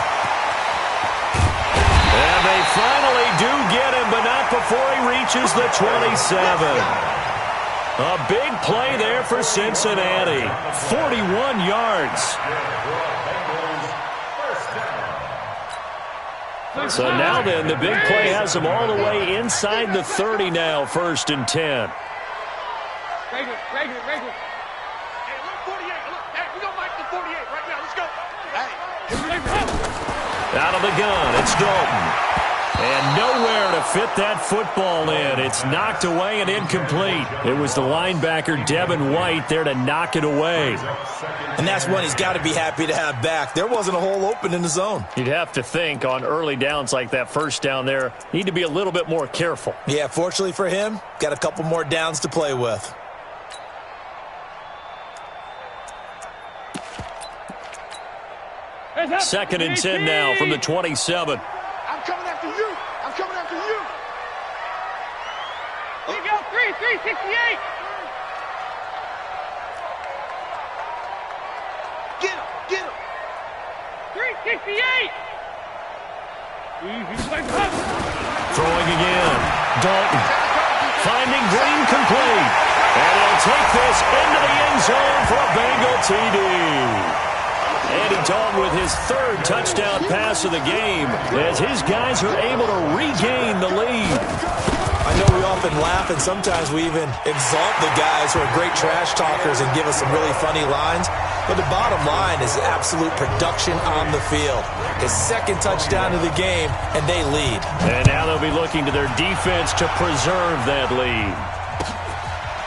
S7: And they finally do get him, but not before he reaches the 27. A big play there for Cincinnati. 41 yards. So now then, the big play has them all the way inside the 30 now, 1st and 10.
S9: Regular. Hey, look, 48. Look, hey, we don't like the 48 right now. Let's go. Hey.
S7: Out of the gun, it's Dalton. And nowhere to fit that football in. It's knocked away and incomplete. It was the linebacker, Devin White, there to knock it away.
S10: And that's one he's got to be happy to have back. There wasn't a hole open in the zone.
S7: You'd have to think on early downs like that first down there, need to be a little bit more careful.
S10: Yeah, fortunately for him, got a couple more downs to play with.
S7: Second and 10 now from the 27.
S9: I'm coming after you. I'm coming after you. Here you go, 368. Get him. 368.
S7: Throwing again. Dalton. Finding Green complete. And he'll take this into the end zone for a Bengal TD. Andy Dalton with his 3rd touchdown pass of the game as his guys are able to regain the lead.
S10: I know we often laugh and sometimes we even exalt the guys who are great trash talkers and give us some really funny lines. But the bottom line is absolute production on the field. His 2nd touchdown of the game, and they lead.
S7: And now they'll be looking to their defense to preserve that lead.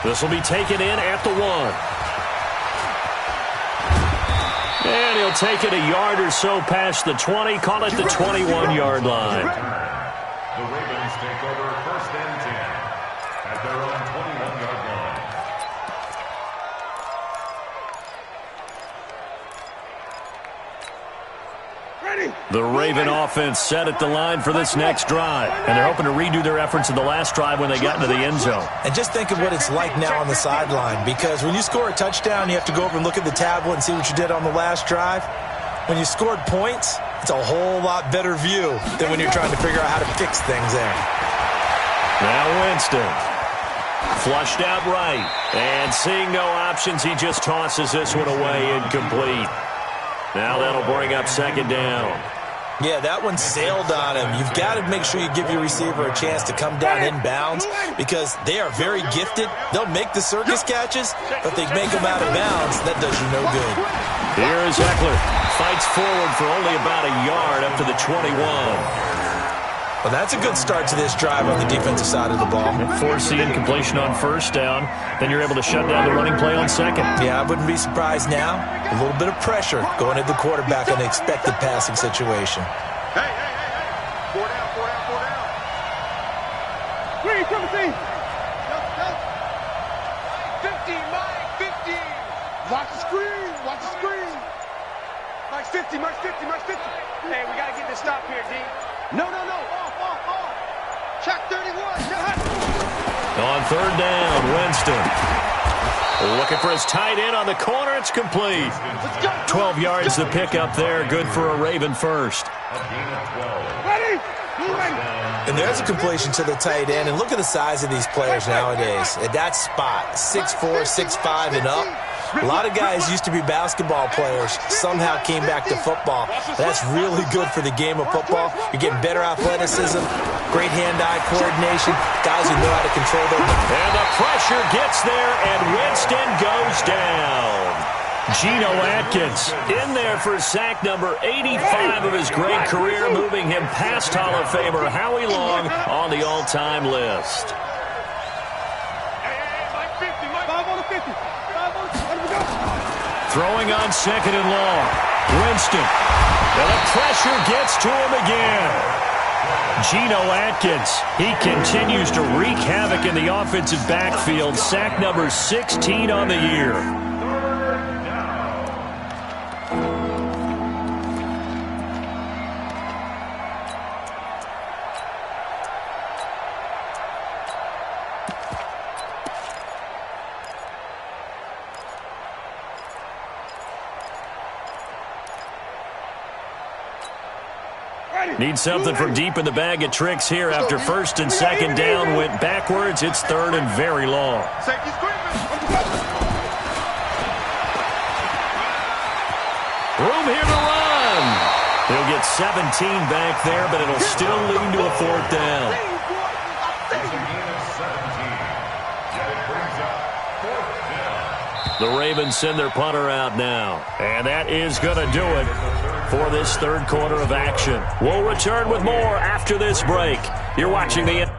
S7: This will be taken in at the 1. And he'll take it a yard or so past the 20, call it the 21-yard line.
S8: The Ravens take over 1st and 10 at their own 21-yard line.
S7: The Raven offense set at the line for this next drive, and they're hoping to redo their efforts in the last drive when they got into the end zone.
S10: And just think of what it's like now on the sideline, because when you score a touchdown, you have to go over and look at the tablet and see what you did on the last drive. When you scored points, it's a whole lot better view than when you're trying to figure out how to fix things there.
S7: Now Winston. Flushed out right. And seeing no options, he just tosses this one away incomplete. Now that'll bring up second down.
S10: Yeah, that one sailed on him. You've got to make sure you give your receiver a chance to come down inbounds because they are very gifted. They'll make the circus catches, but they make them out of bounds. That does you no good.
S7: Here is Eckler. Fights forward for only about a yard up to the 21.
S10: Well, that's a good start to this drive on the defensive side of the ball.
S7: Force the incompletion on first down. Then you're able to shut down the running play on second.
S10: Yeah, I wouldn't be surprised now. A little bit of pressure going at the quarterback in an expected passing situation.
S9: Hey. 4 down. 17. 15, Mike, 15. Watch the screen. Mike's 50. Hey, we got to get this stop here, D. No. Off. Check 31.
S7: On third down, Winston. Looking for his tight end on the corner. It's complete. 12 yards the pickup there. Good for a Raven first.
S9: Ready?
S10: And there's a completion to the tight end. And look at the size of these players nowadays. At that spot, 6'4", 6'5", and up. A lot of guys used to be basketball players, somehow came back to football. That's really good for the game of football. You're getting better athleticism, great hand-eye coordination, guys who know how to control their...
S7: And the pressure gets there, and Winston goes down. Geno Atkins in there for sack number 85 of his great career, moving him past Hall of Famer Howie Long on the all-time list. Throwing on second and long. Winston. And the pressure gets to him again. Geno Atkins. He continues to wreak havoc in the offensive backfield. Sack number 16 on the year. Need something from deep in the bag of tricks here after first and second down went backwards. It's third and very long. Room here to run. He'll get 17 back there, but it'll still lead to a fourth down. The Ravens send their punter out now. And that is going to do it for this third quarter of action. We'll return with more after this break. You're watching the...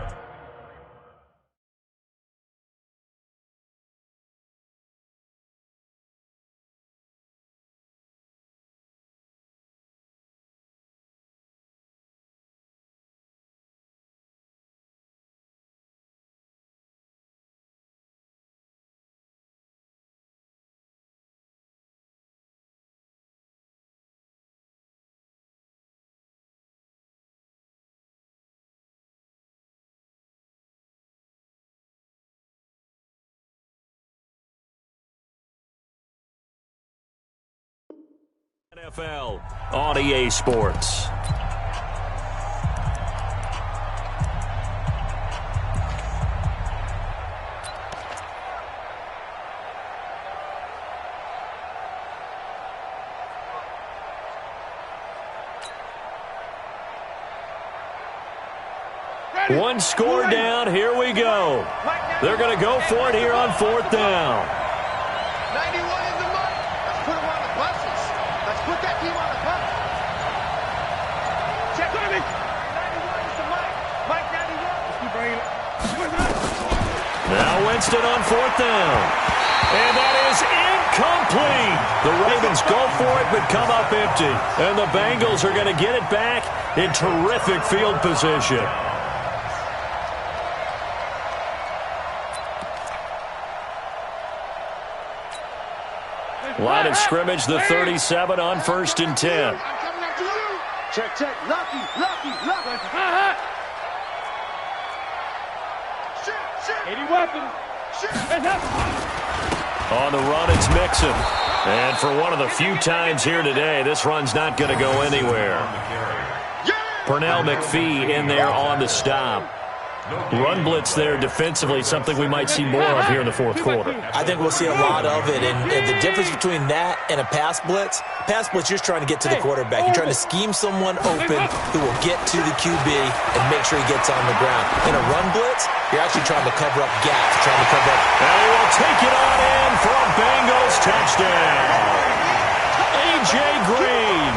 S7: NFL on EA Sports. One score down. Here we go. They're going to go for it here on fourth down.
S9: 91 is the mark. Let's put him on the buses. Let's put that team on the bus. Check on me. 91 is the Mike. Mike 91. Let's keep bringing it.
S7: Now Winston on fourth down. And that is incomplete. The Ravens go for it but come up empty. And the Bengals are going to get it back in terrific field position. Line of scrimmage, the 37 on 1st and 10.
S9: I'm coming after you. Check, check. Lucky. Shit. 80 weapons. Shit.
S7: On the run, it's Mixon. And for one of the few times here today, this run's not going to go anywhere. Pernell McPhee in there on the stop. Run blitz there defensively, something we might see more of here in the fourth quarter.
S10: I think we'll see a lot of it, and the difference between that and a pass blitz, you're just trying to get to the quarterback. You're trying to scheme someone open who will get to the QB and make sure he gets on the ground. In a run blitz, you're actually trying to cover up gaps, trying to cover up.
S7: And he will take it on in for a Bengals touchdown. A.J. Green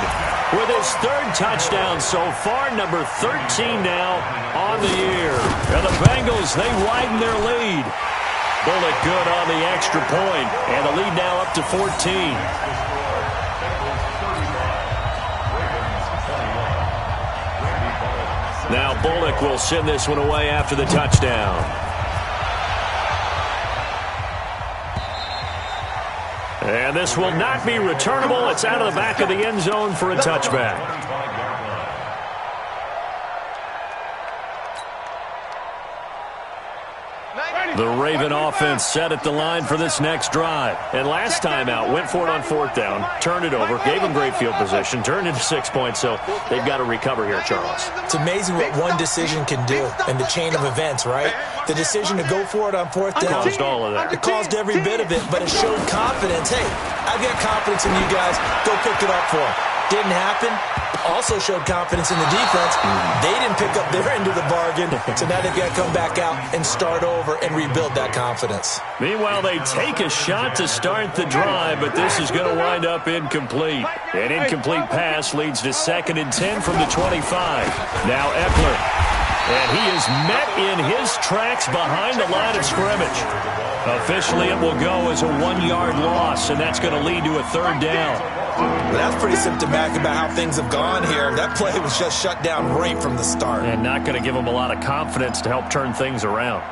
S7: with his third touchdown so far, number 13 now on the year. And the Bengals, they widen their lead. Bullock good on the extra point, and the lead now up to 14. Now Bullock will send this one away after the touchdown. And this will not be returnable. It's out of the back of the end zone for a touchback. The Raven offense set at the line for this next drive. And last time out, went for it on fourth down, turned it over, gave them great field position, turned into 6 points, so they've got to recover here, Charles.
S10: It's amazing what one decision can do in the chain of events, right? The decision to go for it on fourth down.
S7: Caused all of that.
S10: It caused every bit of it, but it showed confidence. Hey, I've got confidence in you guys. Go pick it up for them. Didn't happen. Also showed confidence in the defense. They didn't pick up their end of the bargain, so now they've got to come back out and start over and rebuild that confidence.
S7: Meanwhile, they take a shot to start the drive, but this is going to wind up incomplete. An incomplete pass leads to 2nd and 10 from the 25. Now Eckler. And he is met in his tracks behind the line of scrimmage. Officially, it will go as a 1-yard loss, and that's going to lead to a 3rd down.
S10: But that's pretty symptomatic about how things have gone here. That play was just shut down right from the start.
S7: And not going to give them a lot of confidence to help turn things around.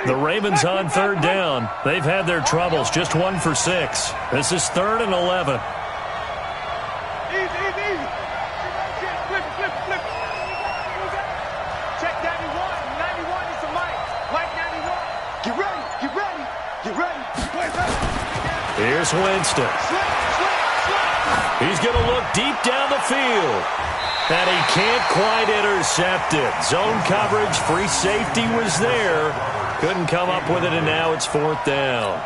S7: The Ravens on 3rd down. They've had their troubles, just 1 for 6. This is 3rd and 11.
S9: Easy. Flip. Check 91 is the Mike. Mike 91. Get ready.
S7: Here's Winston. He's going to look deep down the field. And he can't quite intercept it. Zone coverage, free safety was there. Couldn't come up with it, and now it's 4th down.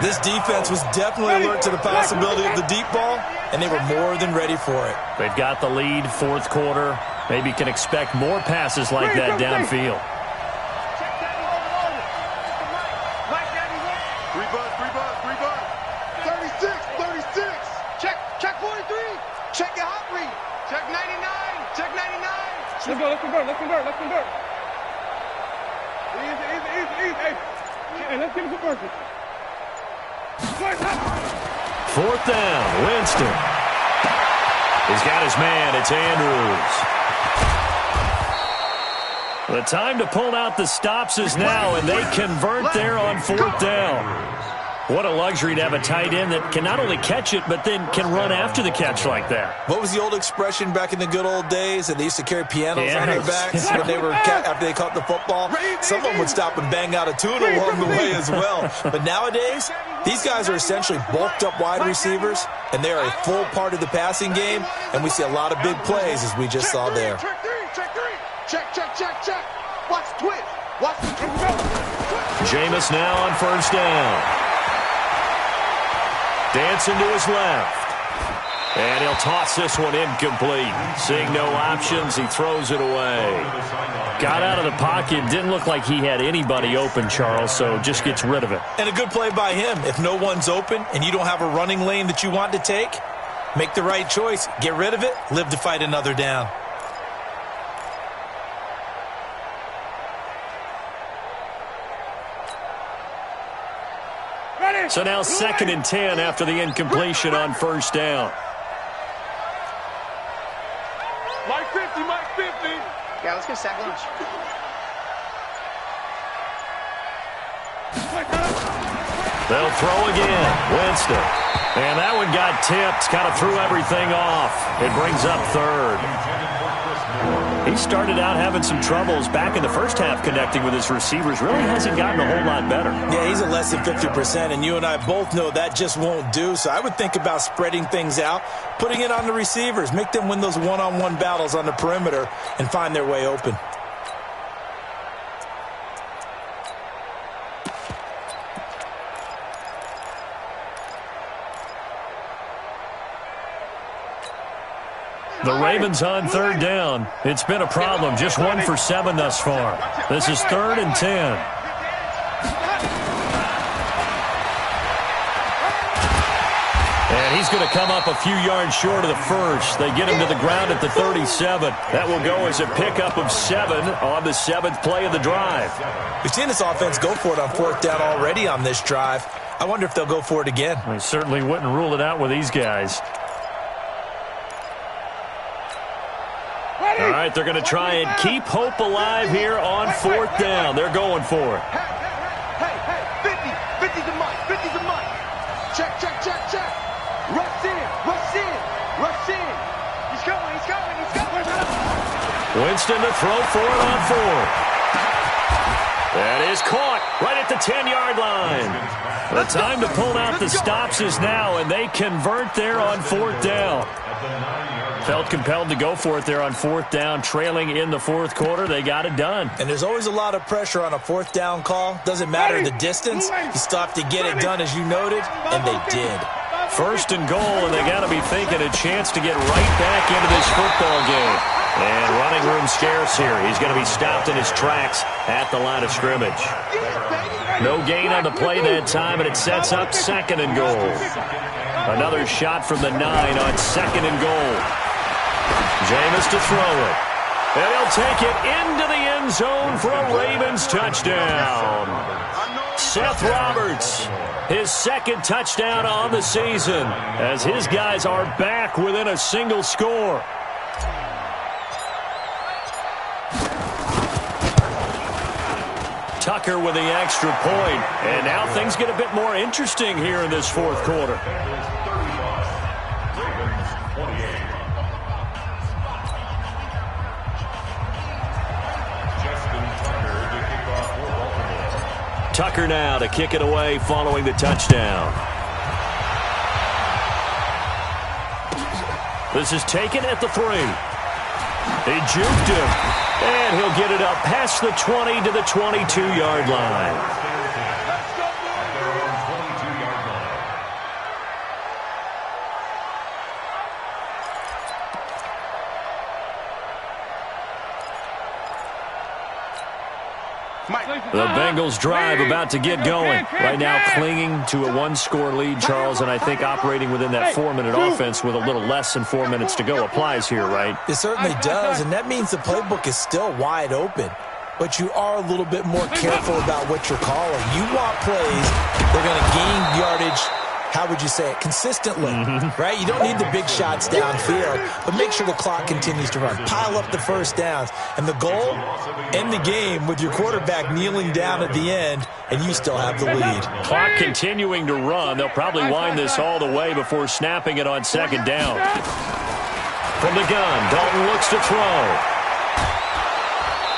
S10: This defense was definitely alert to the possibility of the deep ball, and they were more than ready for it.
S7: They've got the lead, 4th quarter. Maybe can expect more passes like that downfield.
S9: Check 43. Check your hot read. Check 99. Let's convert. Easy. Hey, let's get him converted.
S7: 4th down, Winston. He's got his man. It's Andrews. The time to pull out the stops is now, and they convert there on 4th down. What a luxury to have a tight end that can not only catch it, but then can run after the catch like that.
S10: What was the old expression back in the good old days that they used to carry pianos on their backs when they were after they caught the football? Someone would stop and bang out a tune along the way as well. But nowadays, these guys are essentially bulked up wide receivers, and they are a full part of the passing game, and we see a lot of big plays as we just saw there.
S9: Check. Watch the twist.
S7: Jameis now on 1st down. Dancing to his left. And he'll toss this one incomplete. Seeing no options, he throws it away. Got out of the pocket. Didn't look like he had anybody open, Charles, so just gets rid of it.
S10: And a good play by him. If no one's open and you don't have a running lane that you want to take, make the right choice. Get rid of it. Live to fight another down.
S7: So now 2nd and 10 after the incompletion on 1st down.
S9: Mike 50.
S11: Yeah, let's go sack lunch.
S7: They'll throw again. Winston. And that one got tipped. Kind of threw everything off. It brings up third. He started out having some troubles back in the first half connecting with his receivers. Really hasn't gotten a whole lot better.
S10: Yeah, he's at less than 50%, and you and I both know that just won't do. So I would think about spreading things out, putting it on the receivers, make them win those one-on-one battles on the perimeter and find their way open.
S7: The Ravens on third down. It's been a problem. Just 1 for 7 thus far. This is 3rd and 10. And he's going to come up a few yards short of the first. They get him to the ground at the 37. That will go as a pickup of 7 on the 7th play of the drive.
S10: We've seen this offense go for it on 4th down already on this drive. I wonder if they'll go for it again.
S7: I certainly wouldn't rule it out with these guys. All right, they're going to try and keep hope alive here on 4th down. They're going for it.
S9: Hey, 50's a mic, 50's a mic. Check. Rush in. He's coming.
S7: Winston to throw for it on 4th. That is caught right at the 10-yard line. The time to pull out the stops is now, and they convert there on 4th down. Felt compelled to go for it there on 4th down, trailing in the 4th quarter. They got it done.
S10: And there's always a lot of pressure on a 4th down call. Doesn't matter the distance. You still have to get it done, as you noted, and they did.
S7: 1st and goal, and they got to be thinking a chance to get right back into this football game. And running room scarce here. He's going to be stopped in his tracks at the line of scrimmage. No gain on the play that time, and it sets up 2nd and goal. Another shot from the 9 on 2nd and goal. Jameis to throw it. And he'll take it into the end zone for a Ravens touchdown. Seth Roberts, his 2nd touchdown on the season, as his guys are back within a single score. Tucker with the extra point. And now things get a bit more interesting here in this 4th quarter. Tucker now to kick it away following the touchdown. This is taken at the 3. He juked him, and he'll get it up past the 20 to the 22-yard line. The Bengals drive about to get going. Right now clinging to a 1-score lead, Charles, and I think operating within that 4-minute offense with a little less than 4 minutes to go applies here, right?
S10: It certainly does, and that means the playbook is still wide open. But you are a little bit more careful about what you're calling. You want plays that are going to gain yardage, how would you say it, consistently, right? You don't need the big shots downfield, but make sure the clock continues to run. Pile up the first downs. And the goal, end the game with your quarterback kneeling down at the end, and you still have the lead.
S7: Clock continuing to run. They'll probably wind this all the way before snapping it on 2nd down. From the gun, Dalton looks to throw.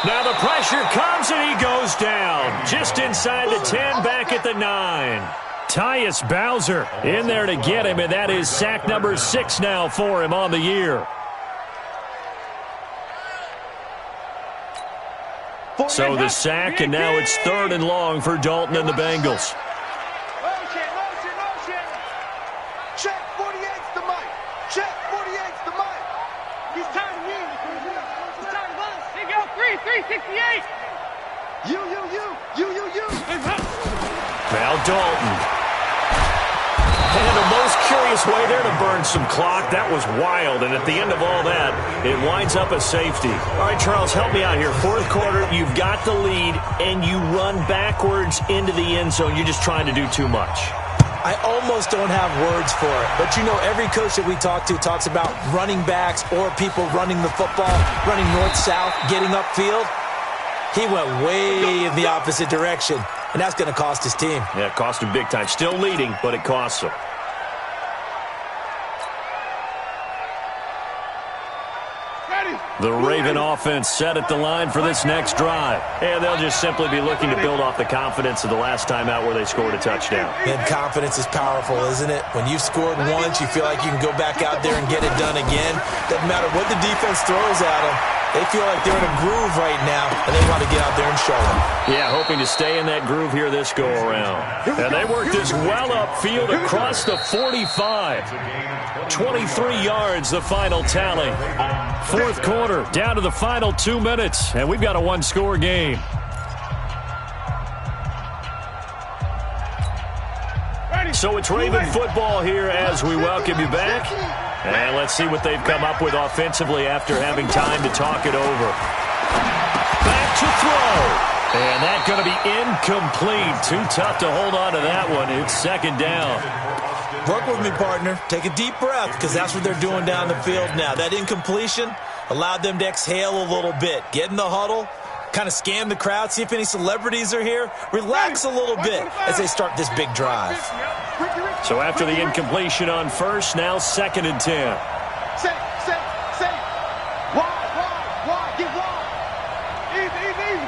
S7: Now the pressure comes, and he goes down. Just inside the 10, back at the 9. Tyus Bowser in there to get him, and that is sack number 6 now for him on the year. So the sack, and now it's 3rd and long for Dalton and the Bengals.
S9: Motion. Check 48's the mic. Check 48's the mic. He's tired of me. He's tired of us. Here you go. 368. You.
S7: Now Dalton. And the most curious way there to burn some clock. That was wild, and at the end of all that, it winds up a safety. All right, Charles, help me out here. 4th quarter, you've got the lead, and you run backwards into the end zone. You're just trying to do too much.
S10: I almost don't have words for it, but you know every coach that we talk to talks about running backs or people running the football, running north-south, getting upfield. He went way in the opposite direction, and that's going to cost his team.
S7: Yeah, it cost him big time. Still leading, but it costs him. The Raven offense set at the line for this next drive. And they'll just simply be looking to build off the confidence of the last time out where they scored a touchdown.
S10: And confidence is powerful, isn't it? When you've scored once, you feel like you can go back out there and get it done again. Doesn't matter what the defense throws at them. They feel like they're in a groove right now, and they want to get out there and show them.
S7: Yeah, hoping to stay in that groove here this go-around. And they work this well upfield across the 45. 23 yards, the final tally. Fourth quarter, down to the final 2 minutes, and we've got a one-score game. So it's Raven football here as we welcome you back. And let's see what they've come up with offensively after having time to talk it over. Back to throw. And that's going to be incomplete. Too tough to hold on to that one. It's second down.
S10: Work with me, partner. Take a deep breath, because that's what they're doing down the field now. That incompletion allowed them to exhale a little bit. Get in the huddle, kind of scan the crowd, see if any celebrities are here. Relax a little bit as they start this big drive.
S7: So after the incompletion on first, now 2nd and 10.
S9: Say. Wide. Get wide. Easy.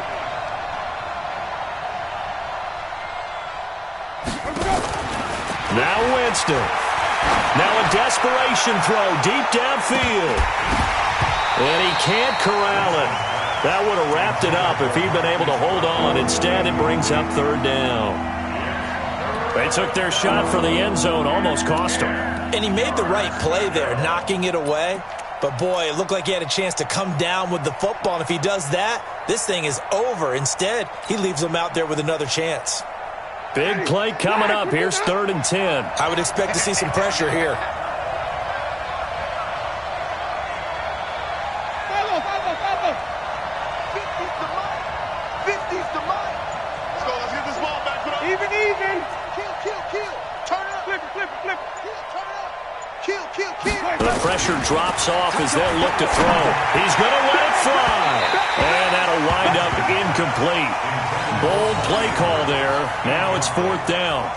S7: Now Winston. Now a desperation throw deep downfield. And he can't corral it. That would have wrapped it up if he'd been able to hold on. Instead, it brings up third down. They took their shot for the end zone, almost cost him.
S10: And he made the right play there, knocking it away. But, boy, it looked like he had a chance to come down with the football. And if he does that, this thing is over. Instead, he leaves him out there with another chance.
S7: Big play coming up. Here's 3rd and 10.
S10: I would expect to see some pressure here.
S7: The pressure drops off as they'll look to throw. He's going to let it fly. And that'll wind up incomplete. Bold play call there. Now it's 4th down.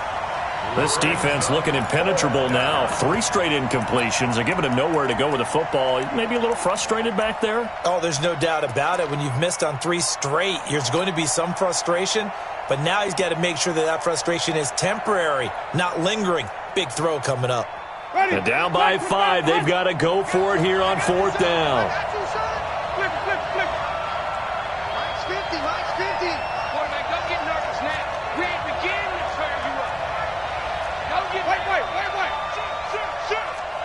S7: This defense looking impenetrable now. 3 straight incompletions are giving him nowhere to go with the football. Maybe a little frustrated back there.
S10: Oh, there's no doubt about it. When you've missed on 3 straight, there's going to be some frustration. But now he's got to make sure that frustration is temporary, not lingering. Big throw coming up.
S7: And down by 5. They've got to go for it here on 4th down.
S9: Flip. Mike's 50. Quarterback, don't get nervous now. We ain't beginning to tear you up. Don't get... Wait.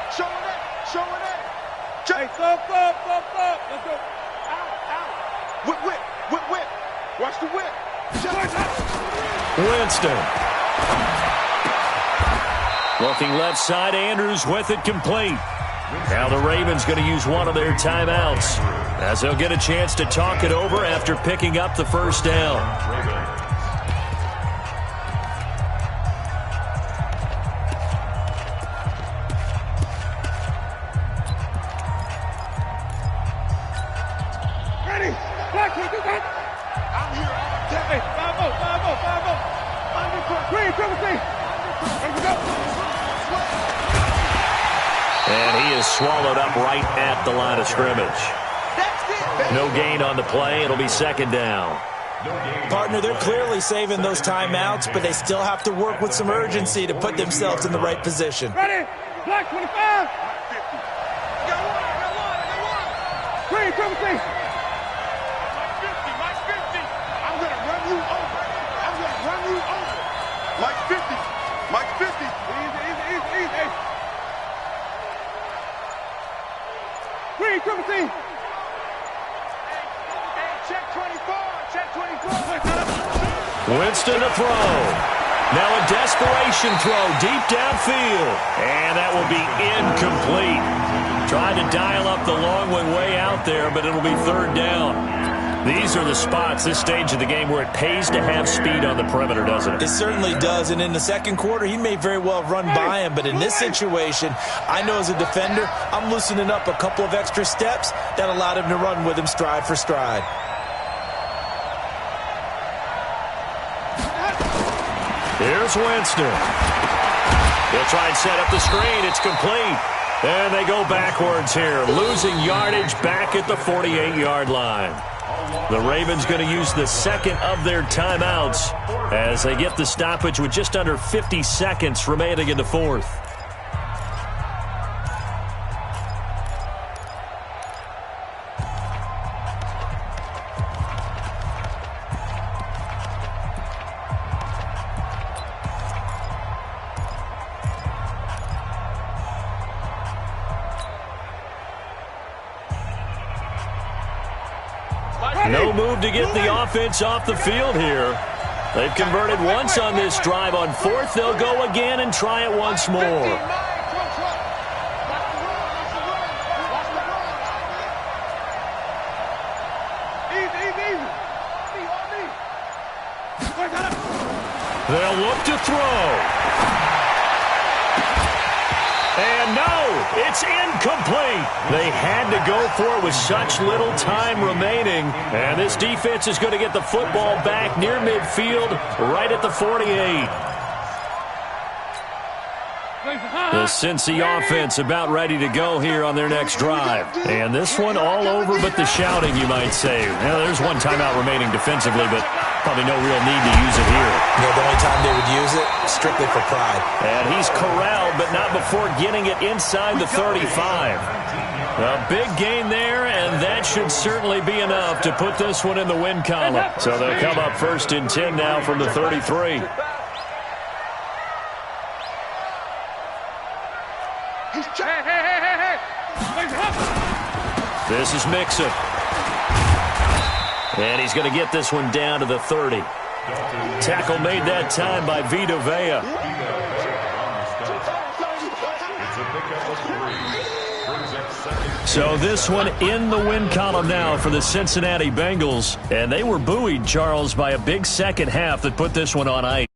S9: Show it. Hey, stop. Let's go. Out. Whip. Watch the whip.
S7: Winston. Looking left side, Andrews with it complete. Now the Ravens going to use one of their timeouts as they'll get a chance to talk it over after picking up the first down.
S9: Ready? I'm here all day. 5-0.
S7: And he is swallowed up right at the line of scrimmage. No gain on the play. It'll be 2nd down.
S10: Partner, they're clearly saving those timeouts, but they still have to work with some urgency to put themselves in the right position.
S9: Ready? Black 25. Got one. Green, triple C. Mike 50. I'm going to run you over. Mike 50. Easy. Green, triple C. Hey, check 24.
S7: Winston to throw. Now a desperation throw deep downfield. And that will be incomplete. Tried to dial up the long way out there, but it'll be 3rd down. These are the spots, this stage of the game, where it pays to have speed on the perimeter, doesn't it?
S10: It certainly does, and in the second quarter, he may very well run by him, but in this situation, I know as a defender, I'm loosening up a couple of extra steps that allowed him to run with him stride for stride.
S7: Here's Winston. He'll try and set up the screen. It's complete. And they go backwards here, losing yardage back at the 48-yard line. The Ravens going to use the second of their timeouts as they get the stoppage with just under 50 seconds remaining in the fourth. No move to get the offense off the field here. They've converted once on this drive. On fourth, they'll go again and try it once more. They'll look to throw. And no, it's incomplete. They had to go for it with such little time remaining. And this defense is going to get the football back near midfield, right at the 48. The Cincy offense about ready to go here on their next drive. And this one all over but the shouting, you might say. Now, there's one timeout remaining defensively, but probably no real need to use it here.
S10: Yeah, the only time they would use it, strictly for pride.
S7: And he's corralled, but not before getting it inside the 35. A big gain there, and that should certainly be enough to put this one in the win column. So they'll come up 1st and 10 now from the 33. This is Mixon. And he's going to get this one down to the 30. Tackle made that time by Vita Vea. So this one in the win column now for the Cincinnati Bengals. And they were buoyed, Charles, by a big second half that put this one on ice.